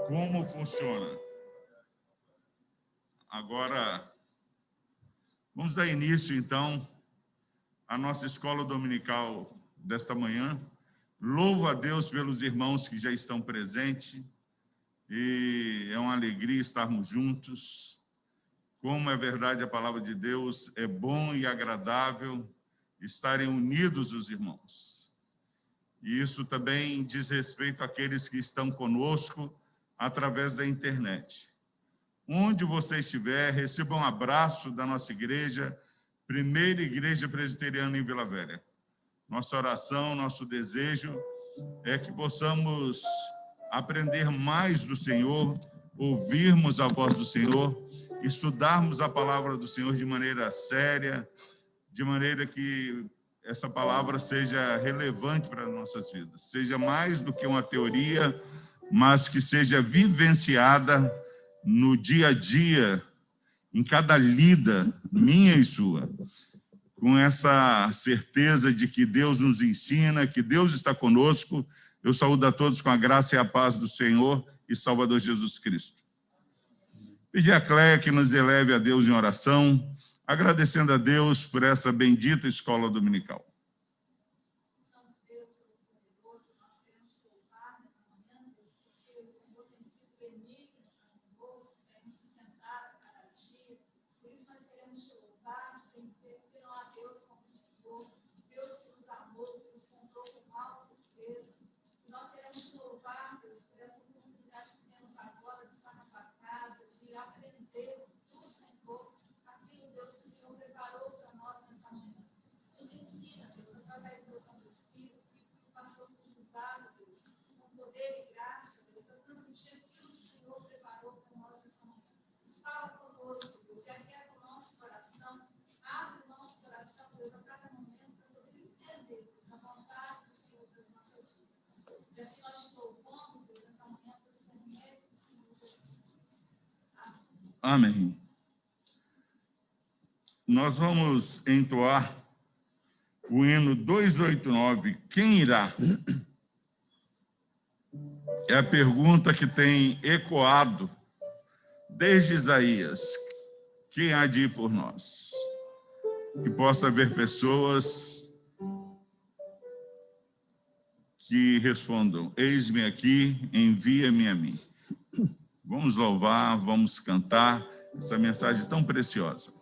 como funciona. Agora, vamos dar início, então, à nossa escola dominical desta manhã. Louvo a Deus pelos irmãos que já estão presentes, e é uma alegria estarmos juntos. Como é verdade a palavra de Deus, é bom e agradável estarem unidos os irmãos. E isso também diz respeito àqueles que estão conosco através da internet. Onde você estiver, receba um abraço da nossa igreja, Primeira Igreja Presbiteriana em Vila Velha. Nossa oração, nosso desejo é que possamos aprender mais do Senhor, ouvirmos a voz do Senhor, estudarmos a palavra do Senhor de maneira séria, de maneira que essa palavra seja relevante para as nossas vidas, seja mais do que uma teoria, mas que seja vivenciada no dia a dia, em cada lida, minha e sua, com essa certeza de que Deus nos ensina, que Deus está conosco. Eu saúdo a todos com a graça e a paz do Senhor e Salvador Jesus Cristo. Pedir a Cléia que nos eleve a Deus em oração, agradecendo a Deus por essa bendita escola dominical. Santo Deus, Todo-Poderoso, nós queremos te louvar nessa manhã, Deus, porque o Senhor tem sido benigno conosco, tem nos sustentado a cada dia. Por isso nós queremos te louvar, te bendizer, porque não há Deus como o Senhor, Deus que nos amou, que nos comprou com alto preço. E nós queremos te louvar, Deus, por essa oportunidade que temos agora de estar na tua casa, de aprender do Senhor, aquilo, Deus, que o Senhor preparou para nós nessa manhã. Nos ensina, Deus, através do Santo Espírito, que o pastor tem usado, Deus, com poder e graça, Deus, para transmitir aquilo que o Senhor preparou para nós nessa manhã. Fala conosco, Deus, e aquieta o nosso coração, abre o nosso coração, Deus, a cada momento, para poder entender, Deus, a vontade do Senhor para as nossas vidas. E assim nós te louvamos, Deus, nessa manhã, pelo mérito do Senhor Jesus Cristo. Amém. Amém. Nós vamos entoar o hino 289, quem irá? É a pergunta que tem ecoado desde Isaías, quem há de ir por nós? Que possa haver pessoas que respondam, eis-me aqui, envia-me a mim. Vamos louvar, vamos cantar essa mensagem tão preciosa.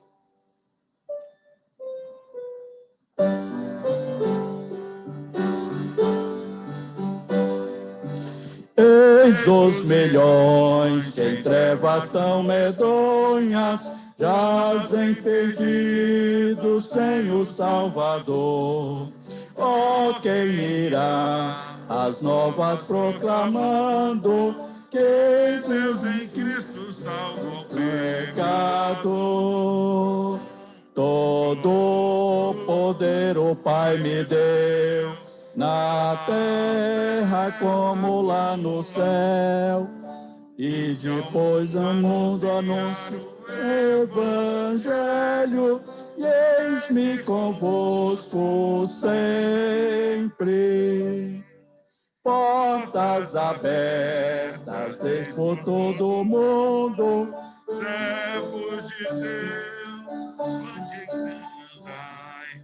Eis os milhões que em trevas tão medonhas jazem perdidos sem o Salvador. Oh, quem irá as novas proclamando que Deus em Cristo salva o pecador. Todo poder o Pai me deu, na terra como lá no céu, e depois ao mundo anuncio o Evangelho, e eis-me convosco sempre. Portas abertas, eis por todo o mundo, servos de Deus, onde andai,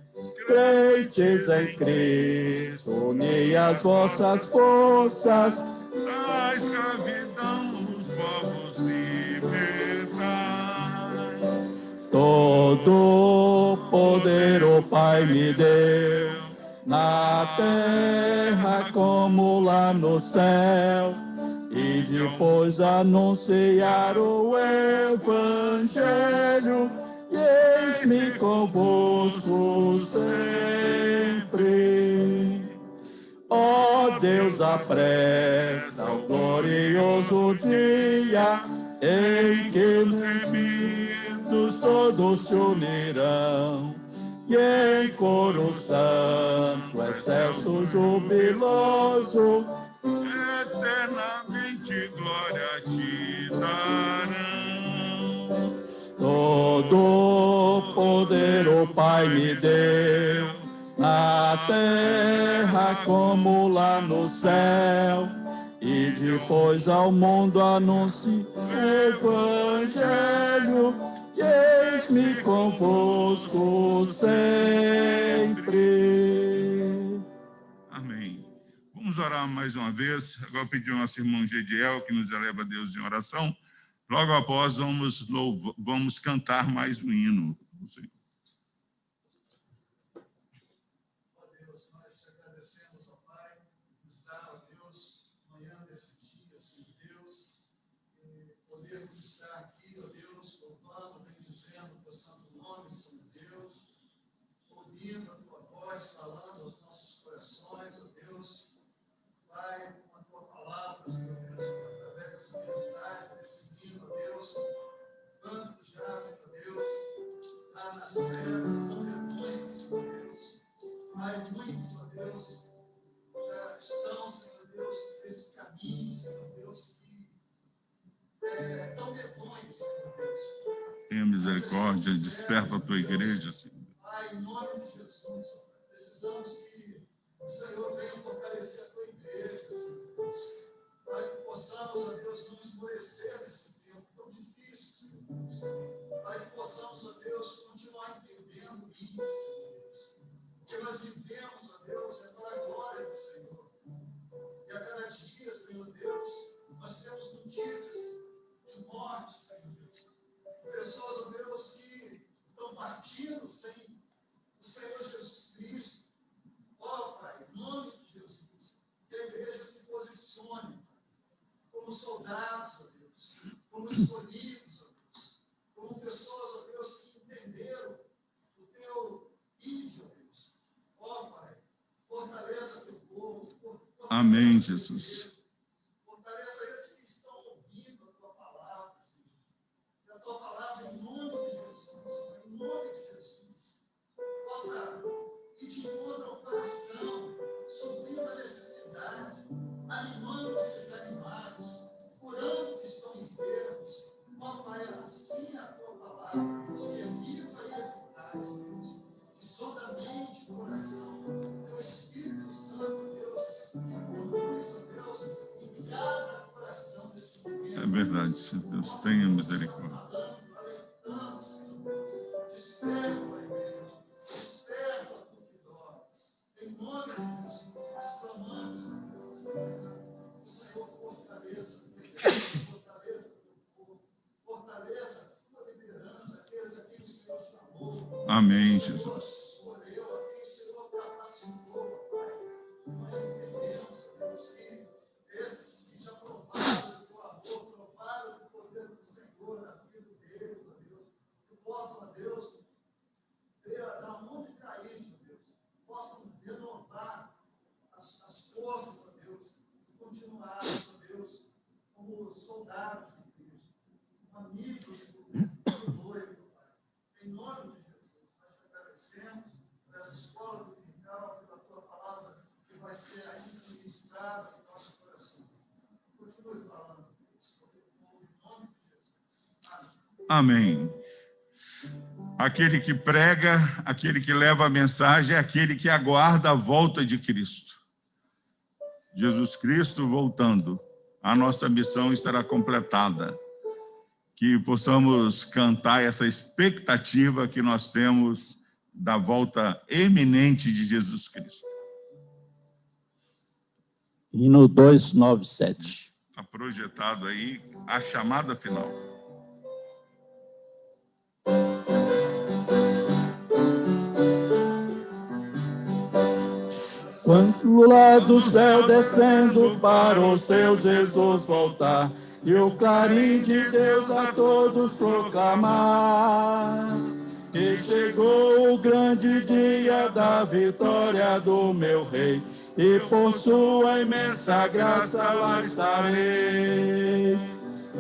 crentes em Cristo, uni as vossas forças, da escravidão os povos libertai. todo poder o Pai me deu, na terra como lá no céu, e depois anunciar o Evangelho, e eis-me convosco sempre. Ó Deus, apressa o glorioso dia em que os remidos todos se unirão, e em coro santo, excelso, jubiloso, Eternamente glória te darão. todo poder o Pai me deu, na terra como lá no céu, e depois ao mundo anuncie o Evangelho, e eis-me convosco sempre. Amém. Vamos orar mais uma vez. Agora pedir ao nosso irmão Gediel que nos eleva a Deus em oração. Logo após, vamos cantar mais um hino. Ó Deus, nós te agradecemos, ó Pai, por nos dar, ó Deus, manhã desse dia, Senhor Deus, e podermos estar aqui, ó Deus, louvando, bendizendo o teu santo nome, Senhor Deus, ouvindo a tua voz, falando aos nossos corações, ó Deus, Pai, com a tua palavra, Senhor Deus, através dessa mensagem, desse hino, ó Deus, quantos já, Senhor Deus, lá nas trevas, tão vergonhas, Senhor Deus, Pai, muitos, ó Deus, já estão, Senhor Deus, nesse caminho, Senhor Deus, que é tão medonho, Senhor Deus. Tenha misericórdia, desperta a tua igreja, Senhor. Pai, em nome de Jesus, precisamos que o Senhor venha fortalecer a tua igreja, Senhor Deus. Para que possamos, ó Deus, não esmorecer nesse tempo tão difícil, Senhor Deus. Para que possamos, ó Deus, continuar entendendo isso, Senhor Deus. O que nós vivemos, ó Deus, é para a glória do Senhor. E a cada dia, Senhor Deus, nós temos notícias de morte, Senhor Deus. Pessoas, ó Deus, que estão partindo sem o Senhor Jesus Cristo. Ó Pai, em nome de Jesus, que a igreja se posicione como soldados, ó Deus, como escolhidos, ó Deus, como pessoas, ó Deus, que entenderam o teu ídolo, ó Deus. Ó Pai, fortaleça teu povo. Amém, Jesus. Fortaleça esses que estão ouvindo a tua palavra, Senhor. E a tua palavra, em nome de Jesus, em nome de Jesus, possa ir de encontro ao coração, suprindo a necessidade, animando os desanimados, curando os que estão enfermos. Ó Pai, assim é a tua palavra, Deus, que é viva e eficaz, Deus, que sonda a mente e o coração. Teu Espírito Santo, Deus, que conduz, Deus, em cada coração desse momento. É verdade, Senhor Deus. Tenha misericórdia. Alentando, Senhor Deus. Desperta a igreja. Desperta a tu que dormes. Em nome de Jesus, nós clamamos, Deus, nesta manhã. O Senhor fortaleça a tua igreja, fortaleça o teu povo, fortaleça a tua liderança, aqueles a quem o Senhor chamou. Amém, O Senhor Jesus. escolheu, a quem o Senhor capacitou, Pai. Nós entendemos, Deus, que esses que já provaram do teu amor, provaram do poder do Senhor na vida deles, ó Deus, que possam, ó Deus, ver da onde cair, ó Deus, possam renovar as forças, ó Deus, e continuar, ó Deus, como soldados de Cristo, como amigos do noivo, Pai. Em nome de Jesus, nós te agradecemos por essa escola dominical, pela tua palavra que vai ser ainda ministrada em nossos corações. Continue falando, Deus, em nome de Jesus. Amém. Amém. Aquele que prega, aquele que leva a mensagem, é aquele que aguarda a volta de Cristo. Jesus Cristo voltando, a nossa missão estará completada. Que possamos cantar essa expectativa que nós temos da volta eminente de Jesus Cristo. Hino 297. Está projetado aí a chamada final. Quando lá do céu descendo para o seu Jesus voltar, e o clarim de Deus a todos proclamar, que chegou o grande dia da vitória do meu Rei, e por sua imensa graça lá estarei.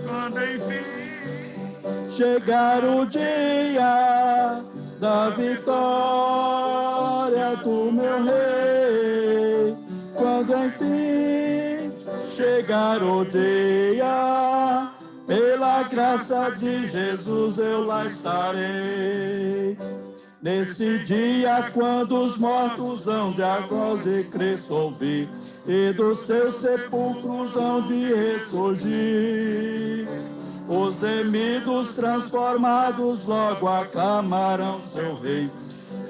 Quando enfim Chegar o dia da vitória do meu Rei, quando enfim chegar o dia, pela graça de Jesus eu lá estarei. Nesse dia, quando os mortos hão de a voz de Cristo ouvir, e dos seus sepulcros hão de ressurgir, os remidos transformados logo aclamarão seu rei.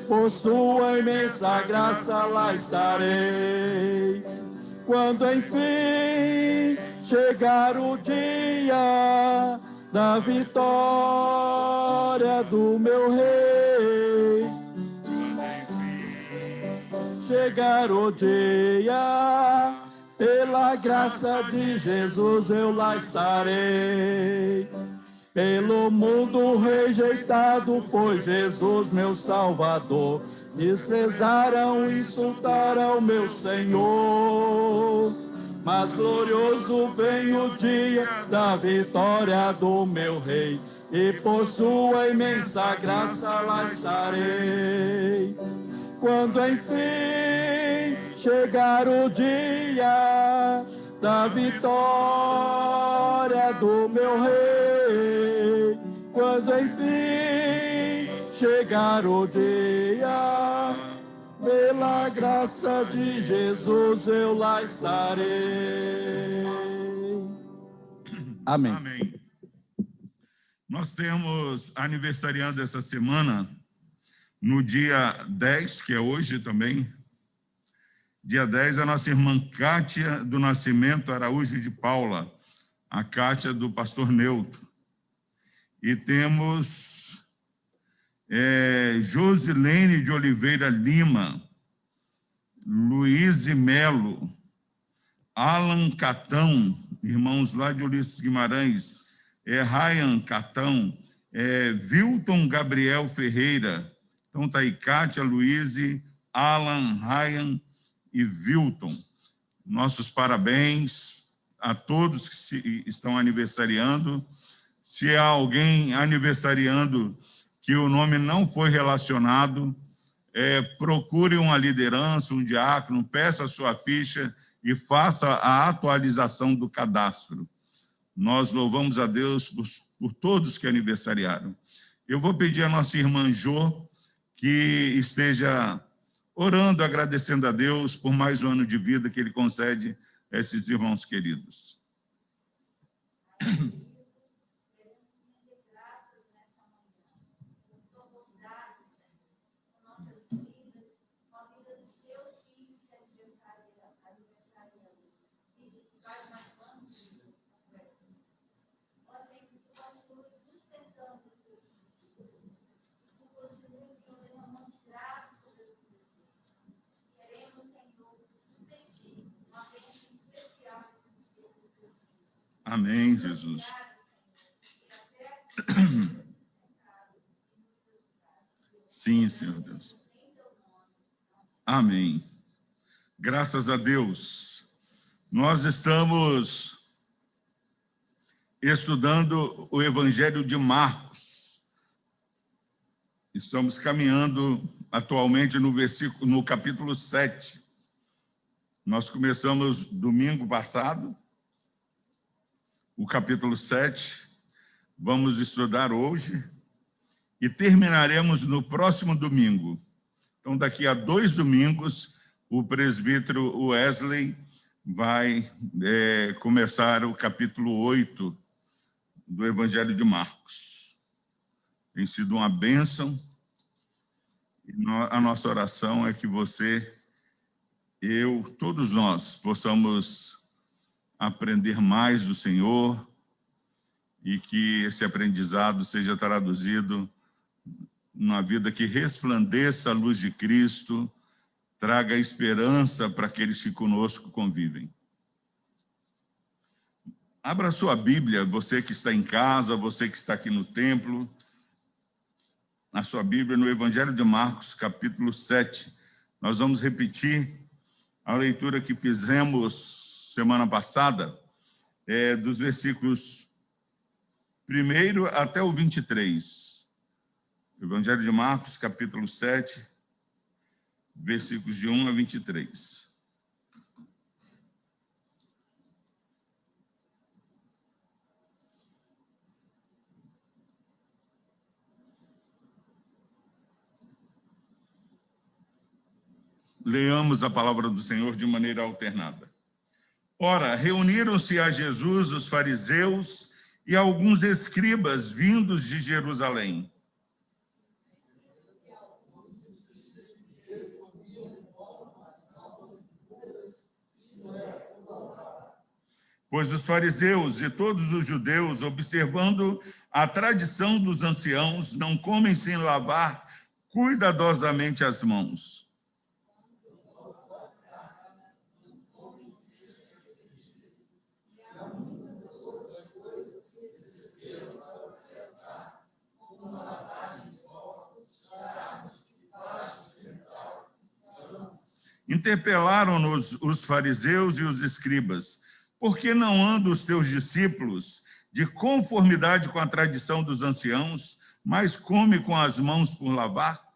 Por sua imensa graça lá estarei. Quando enfim chegar o dia da vitória do meu rei, chegar o dia, pela graça de Jesus eu lá estarei. Pelo mundo rejeitado foi Jesus meu Salvador, desprezaram e insultaram meu Senhor. Mas glorioso vem o dia da vitória do meu Rei, e por sua imensa graça lá estarei. Quando enfim chegar o dia da vitória do meu Rei, quando enfim chegar o dia, pela graça de Jesus eu lá estarei. Amém. Amém. Nós temos aniversariando essa semana, no dia 10, que é hoje também, dia 10, a nossa irmã Kátia do Nascimento Araújo de Paula, a Kátia do pastor Neutro. E temos Josilene de Oliveira Lima, Luiz Melo, Alan Catão, irmãos lá de Ulisses Guimarães, Ryan Catão, Vilton Gabriel Ferreira. Então está aí Kátia, Luiz, Alan, Ryan e Vilton. Nossos parabéns a todos que estão aniversariando. Se há alguém aniversariando que o nome não foi relacionado, procure uma liderança, um diácono, peça a sua ficha e faça a atualização do cadastro. Nós louvamos a Deus por todos que aniversariaram. Eu vou pedir à nossa irmã Jô que esteja orando, agradecendo a Deus por mais um ano de vida que Ele concede a esses irmãos queridos. Amém, Jesus. Sim, Senhor Deus. Amém. Graças a Deus. Nós estamos estudando o Evangelho de Marcos. Estamos caminhando atualmente no capítulo 7. Nós começamos domingo passado, o capítulo 7, vamos estudar hoje e terminaremos no próximo domingo. Então, daqui a 2 domingos, o presbítero Wesley vai começar o capítulo 8 do Evangelho de Marcos. Tem sido uma bênção. E a nossa oração é que você, eu, todos nós, possamos aprender mais do Senhor e que esse aprendizado seja traduzido numa vida que resplandeça a luz de Cristo, traga esperança para aqueles que conosco convivem. Abra sua Bíblia, você que está em casa, você que está aqui no templo, a sua Bíblia no Evangelho de Marcos, capítulo 7. Nós vamos repetir a leitura que fizemos semana passada, dos versículos 1 até o 23. Evangelho de Marcos, capítulo 7, versículos de 1 a 23. leamos a palavra do Senhor de maneira alternada. Ora, reuniram-se a Jesus os fariseus e alguns escribas vindos de Jerusalém. Pois os fariseus e todos os judeus, observando a tradição dos anciãos, não comem sem lavar cuidadosamente as mãos. Interpelaram-nos os fariseus e os escribas: por que não andam os teus discípulos de conformidade com a tradição dos anciãos, mas come com as mãos por lavar?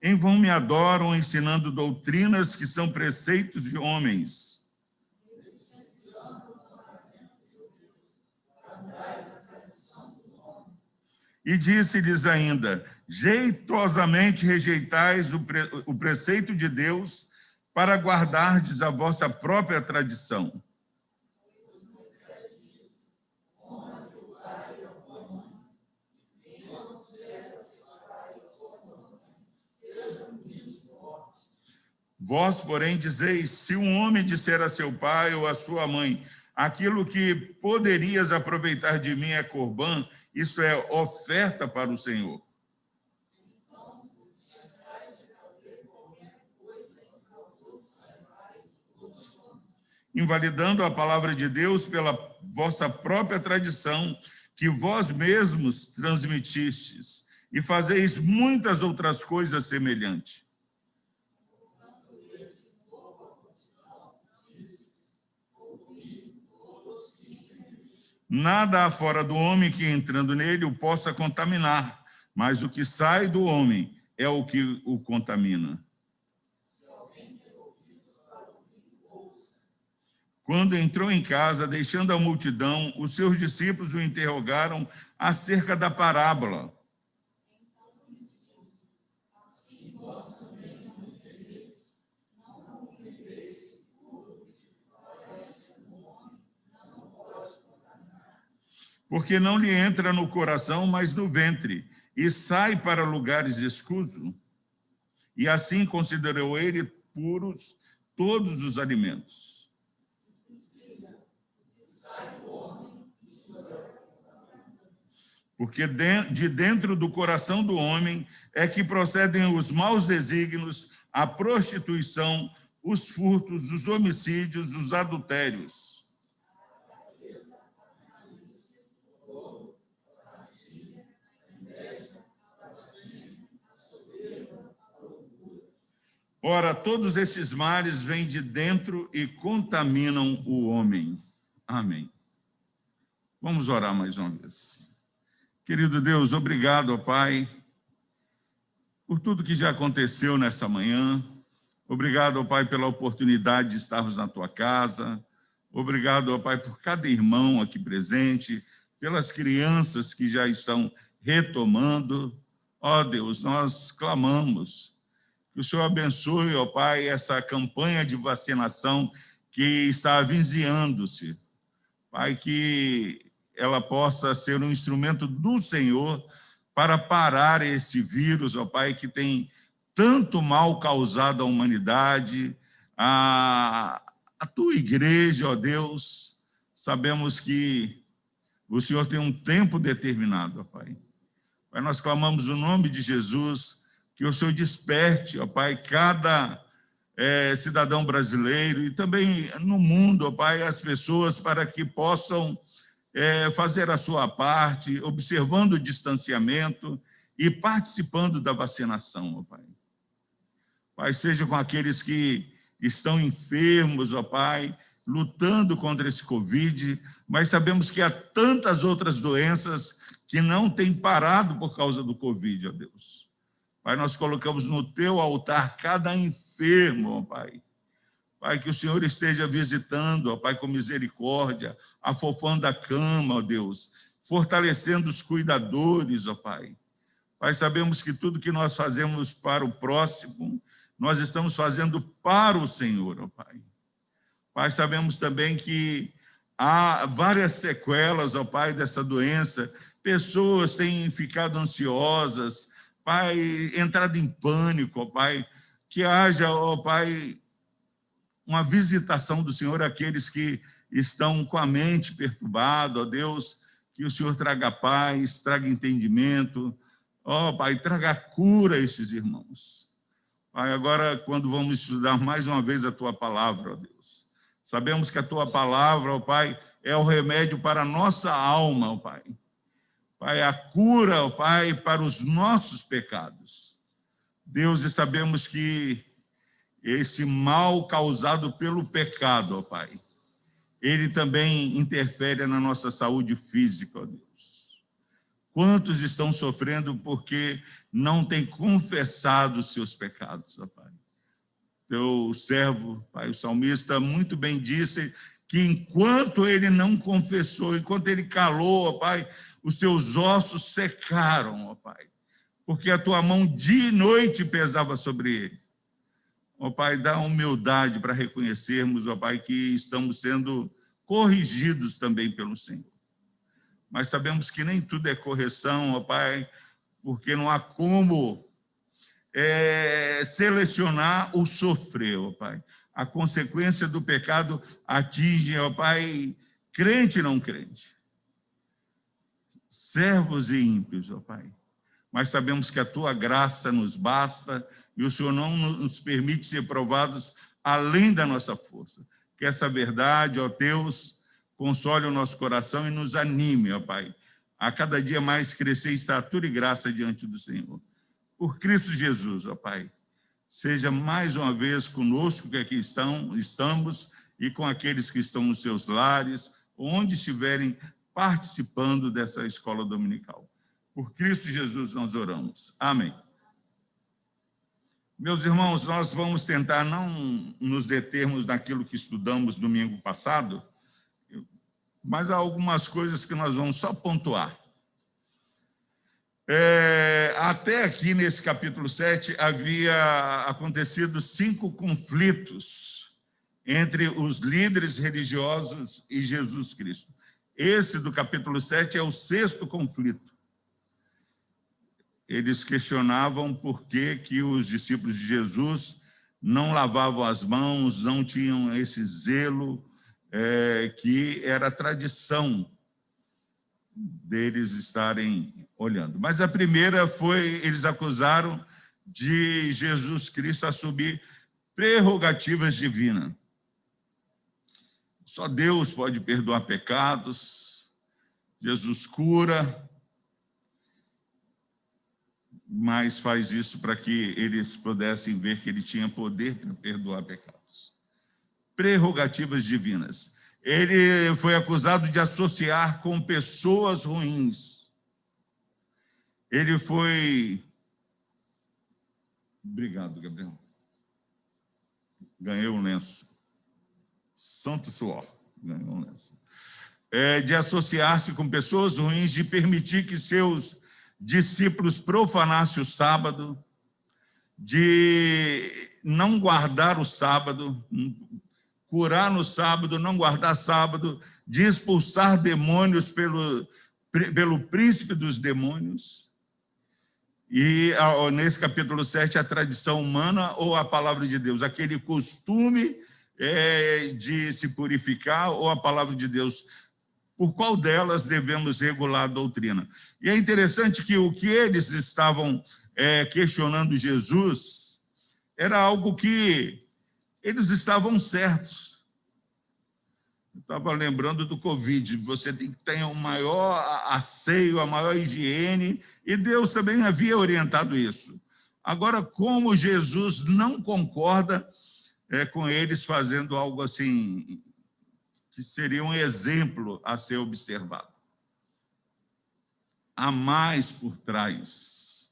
Em vão me adoram, ensinando doutrinas que são preceitos de homens. E disse-lhes ainda: jeitosamente rejeitais o preceito de Deus para guardardes a vossa própria tradição. Vós, porém, dizeis: se um homem disser a seu pai ou a sua mãe, aquilo que poderias aproveitar de mim é corbã, isso é oferta para o Senhor. Invalidando a palavra de Deus pela vossa própria tradição, que vós mesmos transmitistes, e fazeis muitas outras coisas semelhantes. Nada há fora do homem que, entrando nele, o possa contaminar, mas o que sai do homem é o que o contamina. Quando entrou em casa, deixando a multidão, os seus discípulos o interrogaram acerca da parábola. Porque não lhe entra no coração, mas no ventre, e sai para lugares escusos. E assim considerou ele puros todos os alimentos. Porque de dentro do coração do homem é que procedem os maus desígnios, a prostituição, os furtos, os homicídios, os adultérios. Ora, todos esses males vêm de dentro e contaminam o homem. Amém. Vamos orar mais uma vez. Querido Deus, obrigado, ó Pai, por tudo que já aconteceu nessa manhã. Obrigado, ó Pai, pela oportunidade de estarmos na Tua casa. Obrigado, ó Pai, por cada irmão aqui presente, pelas crianças que já estão retomando. Ó Deus, nós clamamos que o Senhor abençoe, ó Pai, essa campanha de vacinação que está avizinhando-se. Pai, que ela possa ser um instrumento do Senhor para parar esse vírus, ó Pai, que tem tanto mal causado à humanidade, à Tua igreja, ó Deus. Sabemos que o Senhor tem um tempo determinado, ó Pai. Pai, nós clamamos o nome de Jesus, que o Senhor desperte, ó Pai, cada cidadão brasileiro e também no mundo, ó Pai, as pessoas para que possam fazer a sua parte, observando o distanciamento e participando da vacinação, ó Pai. Pai, seja com aqueles que estão enfermos, ó Pai, lutando contra esse Covid, mas sabemos que há tantas outras doenças que não têm parado por causa do Covid, ó Deus. Pai, nós colocamos no teu altar cada enfermo, ó Pai. Pai, que o Senhor esteja visitando, ó Pai, com misericórdia, afofando a cama, ó Deus, fortalecendo os cuidadores, ó Pai. Pai, sabemos que tudo que nós fazemos para o próximo, nós estamos fazendo para o Senhor, ó Pai. Pai, sabemos também que há várias sequelas, ó Pai, dessa doença. Pessoas têm ficado ansiosas, Pai, entrado em pânico, ó Pai. Que haja, ó Pai, uma visitação do Senhor àqueles que estão com a mente perturbada, ó Deus, que o Senhor traga paz, traga entendimento, ó Pai, traga cura a esses irmãos. Pai, agora, quando vamos estudar mais uma vez a Tua palavra, ó Deus, sabemos que a Tua palavra, ó Pai, é o remédio para a nossa alma, ó Pai. Pai, a cura, ó Pai, para os nossos pecados. Deus, e sabemos que esse mal causado pelo pecado, ó Pai, ele também interfere na nossa saúde física, ó Deus. Quantos estão sofrendo porque não têm confessado os seus pecados, ó Pai? Teu servo, Pai, o salmista, muito bem disse que enquanto ele não confessou, enquanto ele calou, ó Pai, os seus ossos secaram, ó Pai, porque a tua mão dia e noite pesava sobre ele. Ó Pai, dá humildade para reconhecermos, ó Pai, que estamos sendo corrigidos também pelo Senhor. Mas sabemos que nem tudo é correção, ó Pai, porque não há como selecionar o sofrer, ó Pai. A consequência do pecado atinge, ó Pai, crente e não crente, servos e ímpios, ó Pai. Mas sabemos que a Tua graça nos basta e o Senhor não nos permite ser provados além da nossa força. Que essa verdade, ó Deus, console o nosso coração e nos anime, ó Pai, a cada dia mais crescer em estatura e graça diante do Senhor. Por Cristo Jesus, ó Pai, seja mais uma vez conosco que aqui estamos e com aqueles que estão nos seus lares, onde estiverem participando dessa escola dominical. Por Cristo Jesus nós oramos. Amém. Meus irmãos, nós vamos tentar não nos determos naquilo que estudamos domingo passado, mas há algumas coisas que nós vamos só pontuar. Até aqui, nesse capítulo 7, havia acontecido 5 conflitos entre os líderes religiosos e Jesus Cristo. Esse do capítulo 7 é o 6º conflito. Eles questionavam por que os discípulos de Jesus não lavavam as mãos, não tinham esse zelo, que era a tradição deles estarem olhando. Mas a primeira foi, eles acusaram de Jesus Cristo assumir prerrogativas divinas. Só Deus pode perdoar pecados, Jesus cura, mas faz isso para que eles pudessem ver que ele tinha poder para perdoar pecados. Prerrogativas divinas. Ele foi acusado de associar com pessoas ruins. Ele foi... Obrigado, Gabriel. Ganhei um lenço. Santo suor. Ganhei um lenço. De associar-se com pessoas ruins, de permitir que seus discípulos profanassem o sábado, de não guardar o sábado, curar no sábado, não guardar sábado, de expulsar demônios pelo príncipe dos demônios. E nesse capítulo 7, a tradição humana ou a palavra de Deus, aquele costume de se purificar ou a palavra de Deus. Por qual delas devemos regular a doutrina? E é interessante que o que eles estavam questionando Jesus era algo que eles estavam certos. Eu estava lembrando do Covid, você tem que ter o maior asseio, a maior higiene, e Deus também havia orientado isso. Agora, como Jesus não concorda com eles fazendo algo assim, que seria um exemplo a ser observado. Há mais por trás.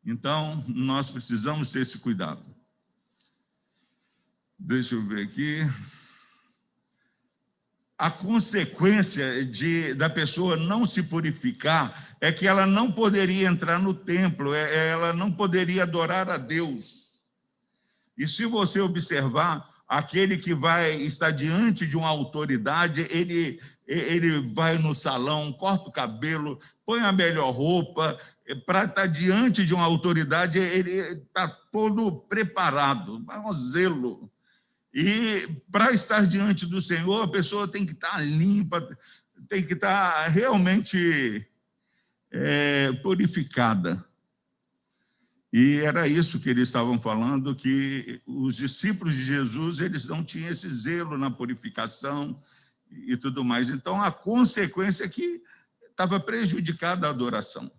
Então, nós precisamos ter esse cuidado. Deixa eu ver aqui. A consequência da pessoa não se purificar é que ela não poderia entrar no templo, ela não poderia adorar a Deus. E se você observar, aquele que vai estar diante de uma autoridade, ele vai no salão, corta o cabelo, põe a melhor roupa, para estar diante de uma autoridade, ele está todo preparado, é um zelo. E para estar diante do Senhor, a pessoa tem que estar limpa, tem que estar realmente purificada. E era isso que eles estavam falando, que os discípulos de Jesus, eles não tinham esse zelo na purificação e tudo mais. Então, a consequência é que estava prejudicada a adoração.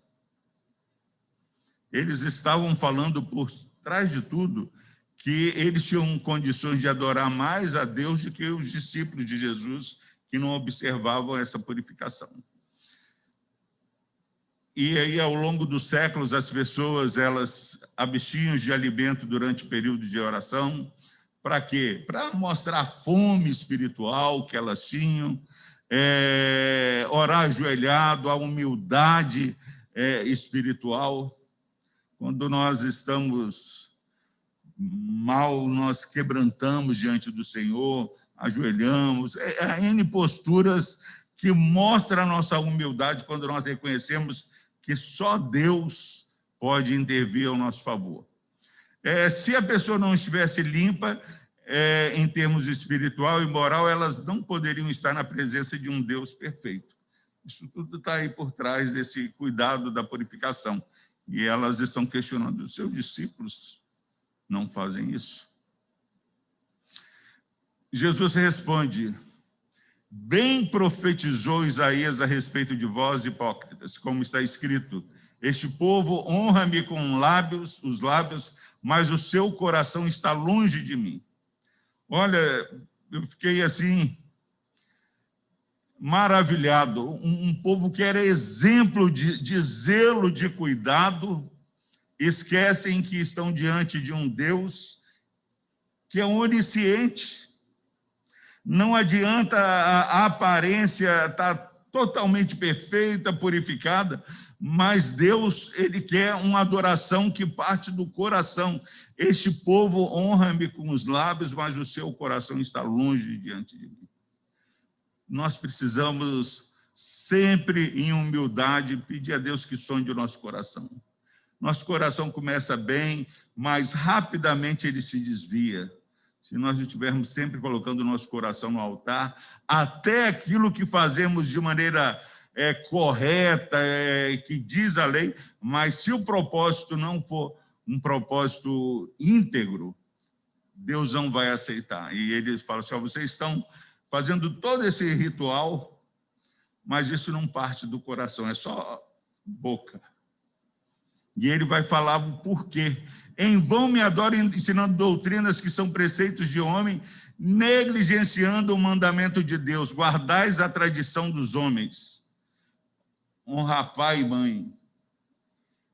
Eles estavam falando por trás de tudo que eles tinham condições de adorar mais a Deus do que os discípulos de Jesus, que não observavam essa purificação. E aí, ao longo dos séculos, as pessoas elas abstinham de alimento durante o período de oração. Para quê? Para mostrar a fome espiritual que elas tinham, orar ajoelhado, a humildade espiritual. Quando nós estamos mal, nós quebrantamos diante do Senhor, ajoelhamos. Há N posturas que mostram a nossa humildade quando nós reconhecemos que só Deus pode intervir ao nosso favor. Se a pessoa não estivesse limpa, em termos espiritual e moral, elas não poderiam estar na presença de um Deus perfeito. Isso tudo está aí por trás desse cuidado da purificação. E elas estão questionando, os seus discípulos não fazem isso? Jesus responde: bem profetizou Isaías a respeito de vós, hipócritas, como está escrito: este povo honra-me com os lábios, mas o seu coração está longe de mim. Olha, eu fiquei assim, maravilhado. Um povo que era exemplo de zelo, de cuidado, esquecem que estão diante de um Deus que é onisciente. Não adianta a aparência estar totalmente perfeita, purificada, mas Deus, ele quer uma adoração que parte do coração. Este povo honra-me com os lábios, mas o seu coração está longe diante de mim. Nós precisamos sempre, em humildade, pedir a Deus que sonde o nosso coração. Nosso coração começa bem, mas rapidamente ele se desvia. Se nós estivermos sempre colocando o nosso coração no altar, até aquilo que fazemos de maneira correta, que diz a lei, mas se o propósito não for um propósito íntegro, Deus não vai aceitar. E ele fala assim: vocês estão fazendo todo esse ritual, mas isso não parte do coração, é só boca. E ele vai falar o porquê. Em vão me adoram ensinando doutrinas que são preceitos de homem, negligenciando o mandamento de Deus. Guardais a tradição dos homens. Honrar pai e mãe.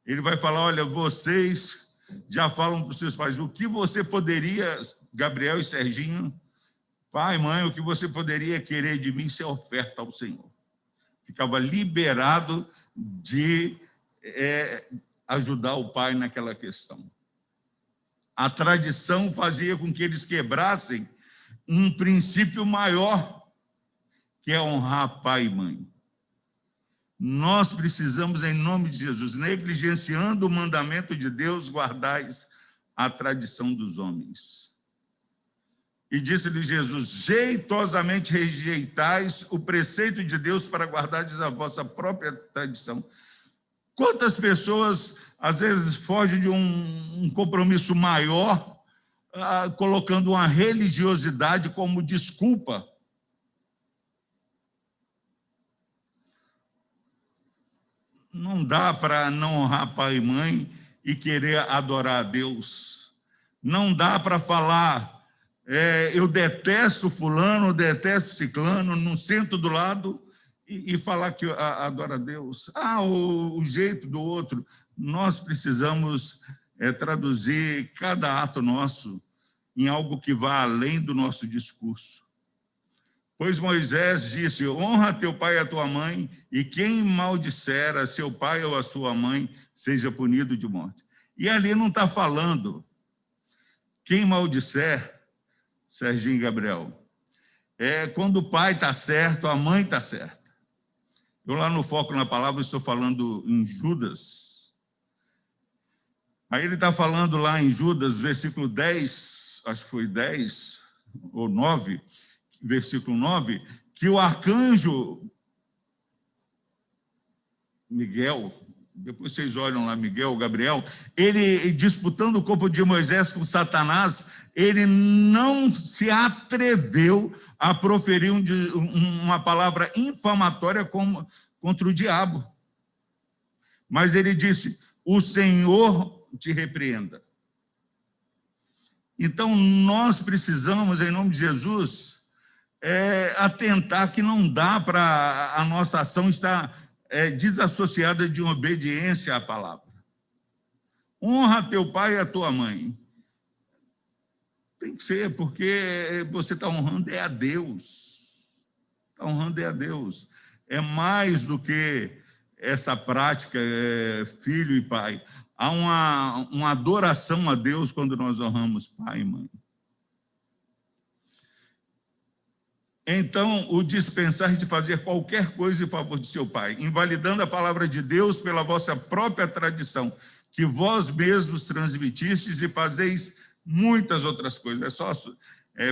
Ele vai falar: olha, vocês já falam para os seus pais, o que você poderia, Gabriel e Serginho, pai, mãe, o que você poderia querer de mim ser oferta ao Senhor. Ficava liberado de ajudar o pai naquela questão. A tradição fazia com que eles quebrassem um princípio maior, que é honrar pai e mãe. Nós precisamos, em nome de Jesus, negligenciando o mandamento de Deus, guardais a tradição dos homens. E disse-lhe Jesus: jeitosamente rejeitais o preceito de Deus para guardardes a vossa própria tradição. Quantas pessoas, às vezes, fogem de um compromisso maior, colocando uma religiosidade como desculpa. Não dá para não honrar pai e mãe e querer adorar a Deus. Não dá para falar, eu detesto fulano, detesto ciclano, não sento do lado e falar que adora a Deus. O jeito do outro. Nós precisamos traduzir cada ato nosso em algo que vá além do nosso discurso. Pois Moisés disse: honra teu pai e a tua mãe, e quem maldisser a seu pai ou a sua mãe seja punido de morte. E ali não está falando quem maldisser, Serginho e Gabriel, é quando o pai está certo, a mãe está certa. Eu lá no Foco na Palavra estou falando em Judas. Aí ele está falando lá em Judas, versículo 10, acho que foi 10 ou 9, versículo 9, que o arcanjo Miguel, depois vocês olham lá, Miguel, Gabriel, ele disputando o corpo de Moisés com Satanás, ele não se atreveu a proferir uma palavra infamatória contra o diabo. Mas ele disse: o Senhor te repreenda. Então, nós precisamos, em nome de Jesus, atentar que não dá para a nossa ação estar desassociada de obediência à palavra. Honra teu pai e a tua mãe. Tem que ser, porque você está honrando a Deus. Está honrando a Deus. É mais do que essa prática, filho e pai. Há uma adoração a Deus quando nós honramos pai e mãe. Então, o dispensar de fazer qualquer coisa em favor de seu pai, invalidando a palavra de Deus pela vossa própria tradição, que vós mesmos transmitistes e fazeis muitas outras coisas. É só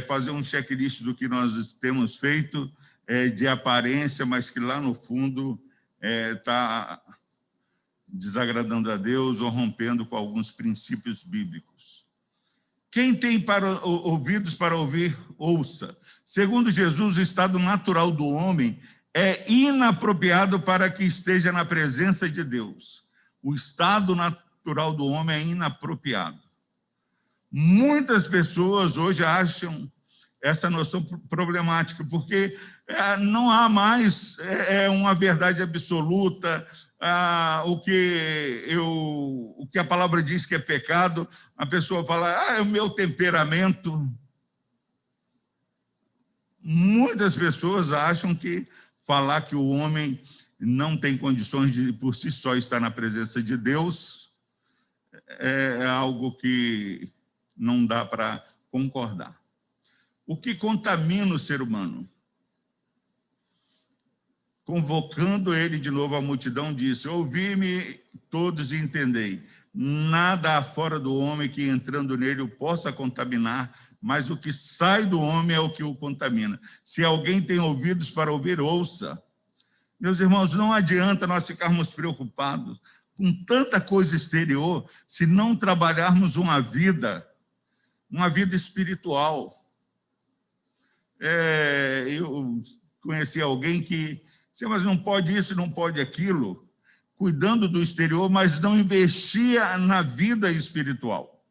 fazer um checklist do que nós temos feito, de aparência, mas que lá no fundo está desagradando a Deus ou rompendo com alguns princípios bíblicos. Quem tem ouvidos para ouvir, ouça. Segundo Jesus, o estado natural do homem é inapropriado para que esteja na presença de Deus. O estado natural do homem é inapropriado. Muitas pessoas hoje acham essa noção problemática, porque não há mais uma verdade absoluta. O que a palavra diz que é pecado, a pessoa fala: é o meu temperamento. Muitas pessoas acham que falar que o homem não tem condições de, por si só, estar na presença de Deus é algo que não dá para concordar. O que contamina o ser humano? Convocando ele de novo à multidão, disse: ouvi-me todos e entendei. Nada há fora do homem que, entrando nele, o possa contaminar, mas o que sai do homem é o que o contamina. Se alguém tem ouvidos para ouvir, ouça. Meus irmãos, não adianta nós ficarmos preocupados com tanta coisa exterior se não trabalharmos uma vida espiritual. Eu conheci alguém que disse: mas não pode isso, não pode aquilo, cuidando do exterior, mas não investia na vida espiritual.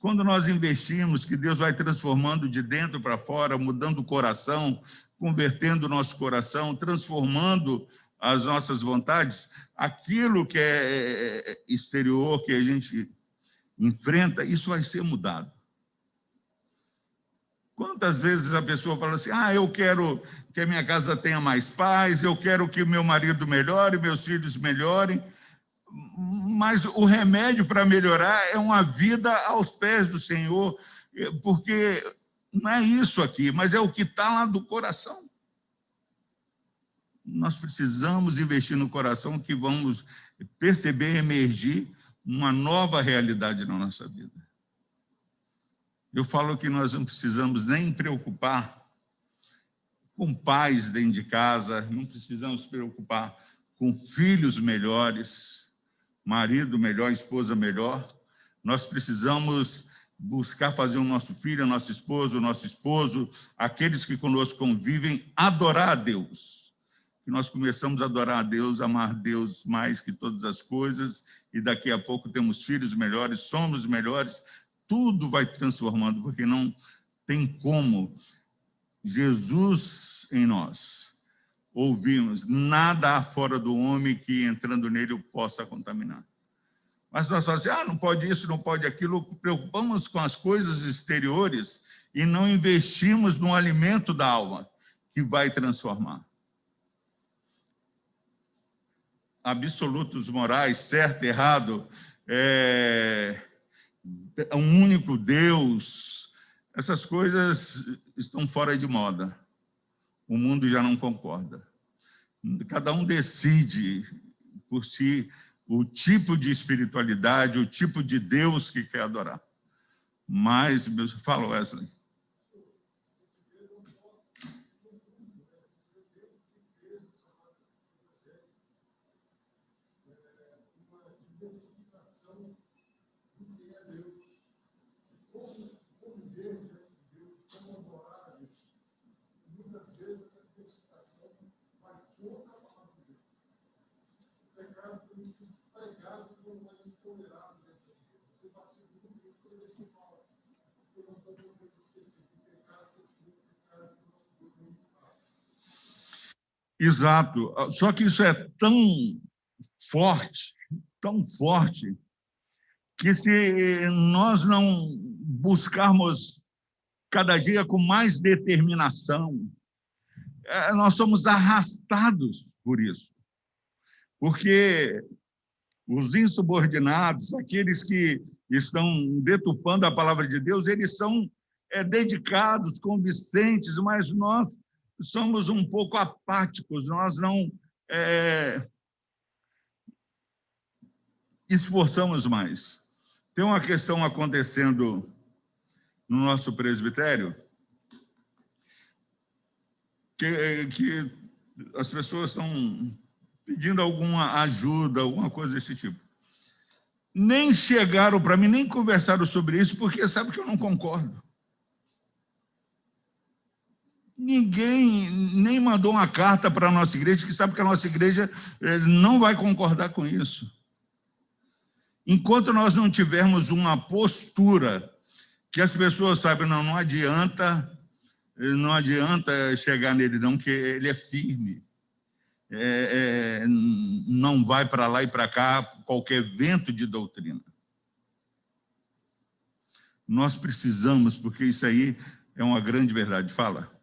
Quando nós investimos, que Deus vai transformando de dentro para fora, mudando o coração, convertendo o nosso coração, transformando as nossas vontades, aquilo que é exterior, que a gente enfrenta, isso vai ser mudado. Quantas vezes a pessoa fala assim: eu quero que a minha casa tenha mais paz, eu quero que meu marido melhore, meus filhos melhorem, mas o remédio para melhorar é uma vida aos pés do Senhor, porque não é isso aqui, mas é o que está lá do coração. Nós precisamos investir no coração, que vamos perceber emergir uma nova realidade na nossa vida. Eu falo que nós não precisamos nem preocupar com pais dentro de casa, não precisamos preocupar com filhos melhores, marido melhor, esposa melhor. Nós precisamos buscar fazer o nosso filho, o nosso esposo, aqueles que conosco convivem, adorar a Deus. Que nós começamos a adorar a Deus, amar Deus mais que todas as coisas, e daqui a pouco temos filhos melhores, somos melhores. Tudo vai transformando, porque não tem como Jesus em nós, ouvimos, nada há fora do homem que, entrando nele, o possa contaminar. Mas nós falamos assim, não pode isso, não pode aquilo, preocupamos com as coisas exteriores e não investimos no alimento da alma, que vai transformar. Absolutos morais, certo, errado, um único Deus, essas coisas estão fora de moda. O mundo já não concorda. Cada um decide por si o tipo de espiritualidade, o tipo de Deus que quer adorar. Mas, fala, Wesley. Exato. Só que isso é tão forte, que se nós não buscarmos cada dia com mais determinação, nós somos arrastados por isso. Porque os insubordinados, aqueles que estão deturpando a palavra de Deus, eles são dedicados, convincentes, mas nós somos um pouco apáticos, nós não esforçamos mais. Tem uma questão acontecendo no nosso presbitério, que as pessoas estão pedindo alguma ajuda, alguma coisa desse tipo. Nem chegaram para mim, nem conversaram sobre isso, porque sabe que eu não concordo. Ninguém nem mandou uma carta para a nossa igreja, que sabe que a nossa igreja não vai concordar com isso. Enquanto nós não tivermos uma postura que as pessoas sabem, não adianta chegar nele não, que ele é firme. Não vai para lá e para cá qualquer vento de doutrina. Nós precisamos, porque isso aí é uma grande verdade. Fala.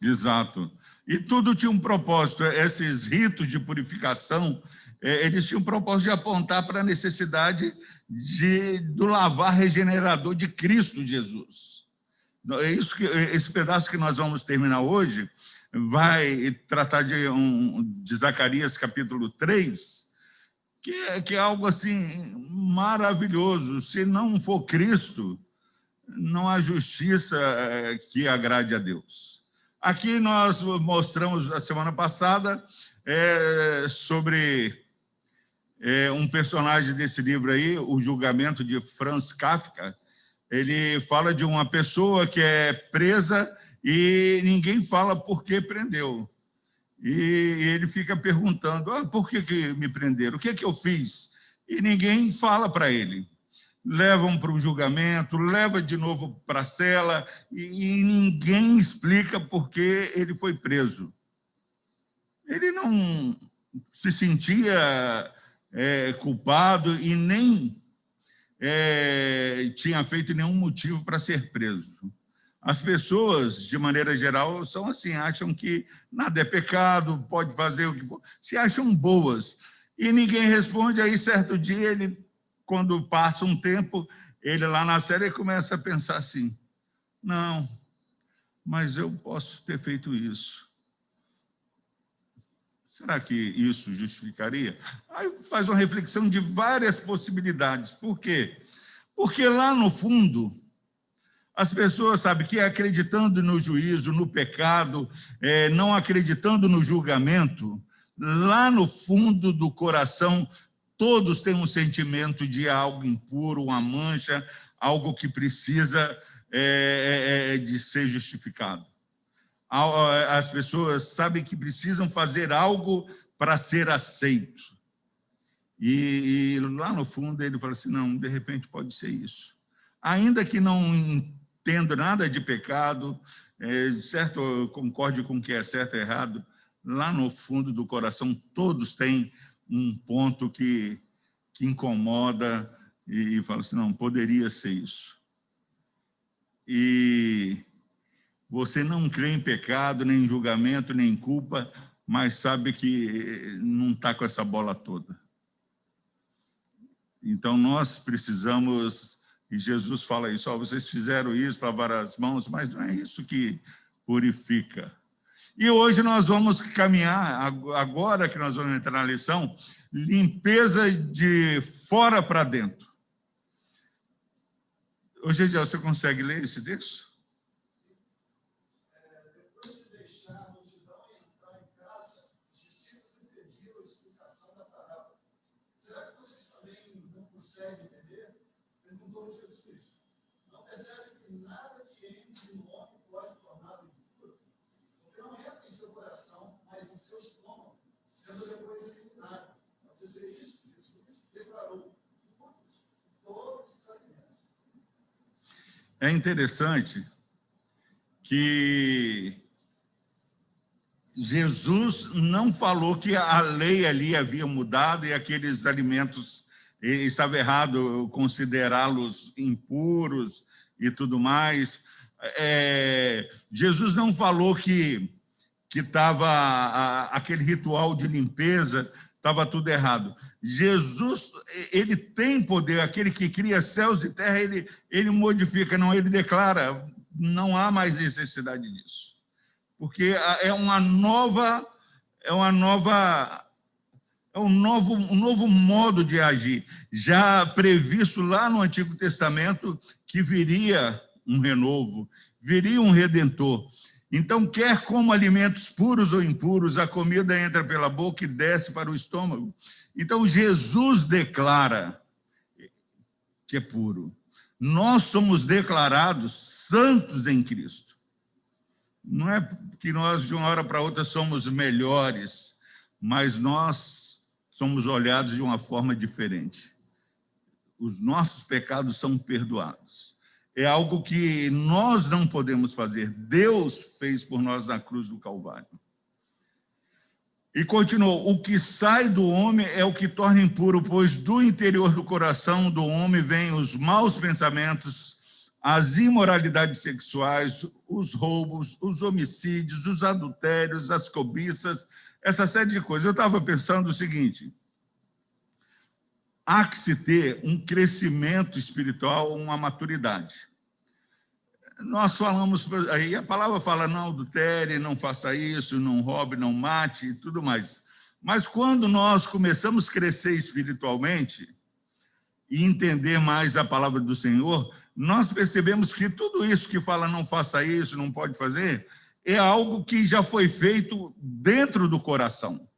Exato. E tudo tinha um propósito. Esses ritos de purificação, eles tinham um propósito de apontar para a necessidade do lavar regenerador de Cristo Jesus. Esse pedaço que nós vamos terminar hoje vai tratar de Zacarias, capítulo 3, que é algo assim maravilhoso. Se não for Cristo, não há justiça que agrade a Deus. Aqui nós mostramos, a semana passada, sobre um personagem desse livro aí, O Julgamento de Franz Kafka. Ele fala de uma pessoa que é presa e ninguém fala por que prendeu. E ele fica perguntando, por que me prenderam? O que eu fiz? E ninguém fala para ele. Levam para o julgamento, leva de novo para a cela e ninguém explica por que ele foi preso. Ele não se sentia culpado e nem tinha feito nenhum motivo para ser preso. As pessoas, de maneira geral, são assim, acham que nada é pecado, pode fazer o que for, se acham boas. E ninguém responde. Aí, certo dia, ele, quando passa um tempo, ele lá na série começa a pensar assim, não, mas eu posso ter feito isso. Será que isso justificaria? Aí faz uma reflexão de várias possibilidades. Por quê? Porque lá no fundo, as pessoas, sabe, que acreditando no juízo, no pecado, não acreditando no julgamento, lá no fundo do coração, todos têm um sentimento de algo impuro, uma mancha, algo que precisa de ser justificado. As pessoas sabem que precisam fazer algo para ser aceito. E lá no fundo ele fala assim, não, de repente pode ser isso. Ainda que não entendo nada de pecado, certo, eu concordo com o que é certo e errado, lá no fundo do coração todos têm um ponto que incomoda e fala assim, não, poderia ser isso. E você não crê em pecado, nem em julgamento, nem em culpa, mas sabe que não está com essa bola toda. Então, nós precisamos, e Jesus fala isso, vocês fizeram isso, lavaram as mãos, mas não é isso que purifica. E hoje nós vamos caminhar, agora que nós vamos entrar na lição, limpeza de fora para dentro. Hoje, você consegue ler esse texto? Depois de deixar a multidão entrar em casa, os discípulos lhe pediram a explicação da parábola. Será que vocês também não conseguem entender? Perguntou Jesus. Não percebe que nada que entre no homem pode torná-lo impuro? Porque não entra em seu coração, mas em seu estômago, sendo depois eliminado. Ao dizer isso, Jesus declarou todos os alimentos. É interessante que Jesus não falou que a lei ali havia mudado e aqueles alimentos estava errado considerá-los impuros e tudo mais. Jesus não falou que estava aquele ritual de limpeza, estava tudo errado. Jesus, ele tem poder, aquele que cria céus e terra, ele modifica, não, ele declara, não há mais necessidade disso. Porque é um novo modo de agir, já previsto lá no Antigo Testamento que viria um renovo, viria um redentor. Então, quer como alimentos puros ou impuros, a comida entra pela boca e desce para o estômago. Então, Jesus declara que é puro. Nós somos declarados santos em Cristo. Não é que nós, de uma hora para outra, somos melhores, mas nós somos olhados de uma forma diferente. Os nossos pecados são perdoados. É algo que nós não podemos fazer. Deus fez por nós na cruz do Calvário. E continuou, o que sai do homem é o que torna impuro, pois do interior do coração do homem vêm os maus pensamentos, as imoralidades sexuais, os roubos, os homicídios, os adultérios, as cobiças, essa série de coisas. Eu estava pensando o seguinte, há que se ter um crescimento espiritual, uma maturidade. Nós falamos, aí a palavra fala, não adultere, não faça isso, não roube, não mate e tudo mais. Mas quando nós começamos a crescer espiritualmente e entender mais a palavra do Senhor, nós percebemos que tudo isso que fala não faça isso, não pode fazer, é algo que já foi feito dentro do coração.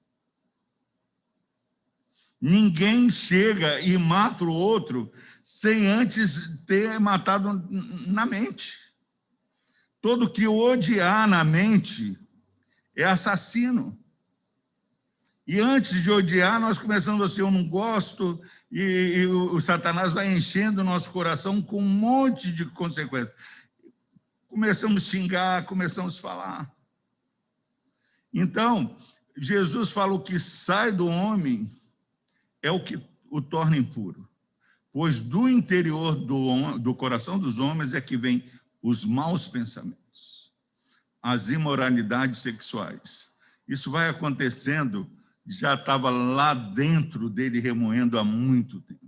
Ninguém chega e mata o outro sem antes ter matado na mente. Todo que odiar na mente é assassino. E antes de odiar, nós começamos assim, eu não gosto, e o Satanás vai enchendo o nosso coração com um monte de consequências. Começamos a xingar, começamos a falar. Então, Jesus fala, o que sai do homem é o que o torna impuro. Pois do interior do coração dos homens é que vem os maus pensamentos, as imoralidades sexuais. Isso vai acontecendo já estava lá dentro dele remoendo há muito tempo.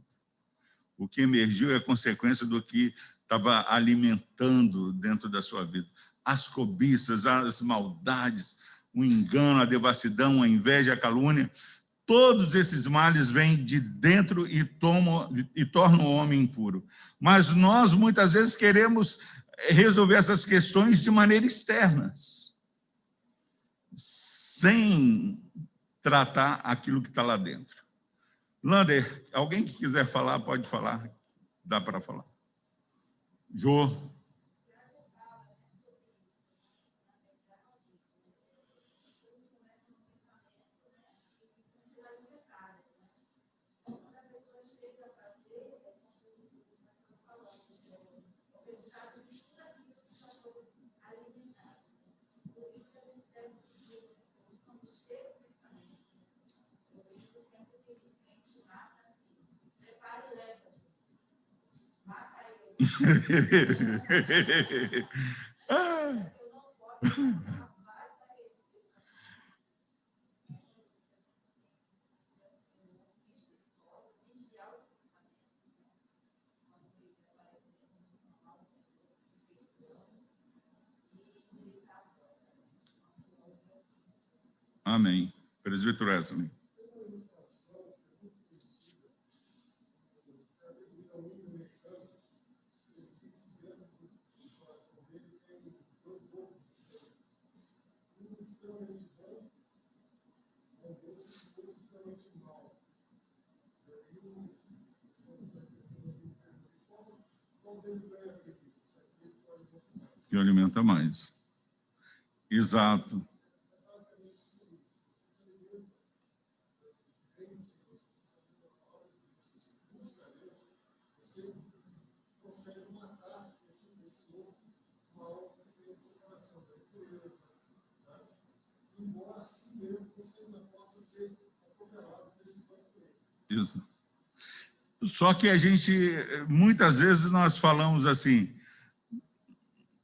O que emergiu é consequência do que estava alimentando dentro da sua vida. As cobiças, as maldades, o engano, a devassidão, a inveja, a calúnia, todos esses males vêm de dentro e tornam o homem impuro. Mas nós, muitas vezes, queremos resolver essas questões de maneira externa, sem tratar aquilo que está lá dentro. Lander, alguém que quiser falar, pode falar. Dá para falar. Jô. Amém. Presbítero Wesley. Que alimenta mais. Exato. Isso. Só que a gente, muitas vezes nós falamos assim,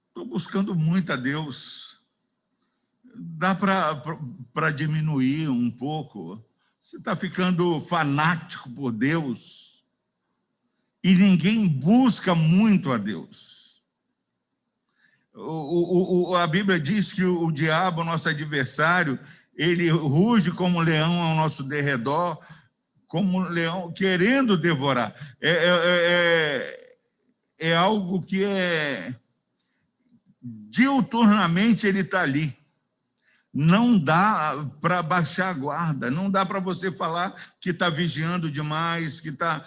estou buscando muito a Deus, dá para diminuir um pouco, você está ficando fanático por Deus, e ninguém busca muito a Deus. A Bíblia diz que o diabo, nosso adversário, ele ruge como um leão ao nosso derredor, como um leão querendo devorar. É algo que diuturnamente ele está ali. Não dá para baixar a guarda, não dá para você falar que está vigiando demais, que está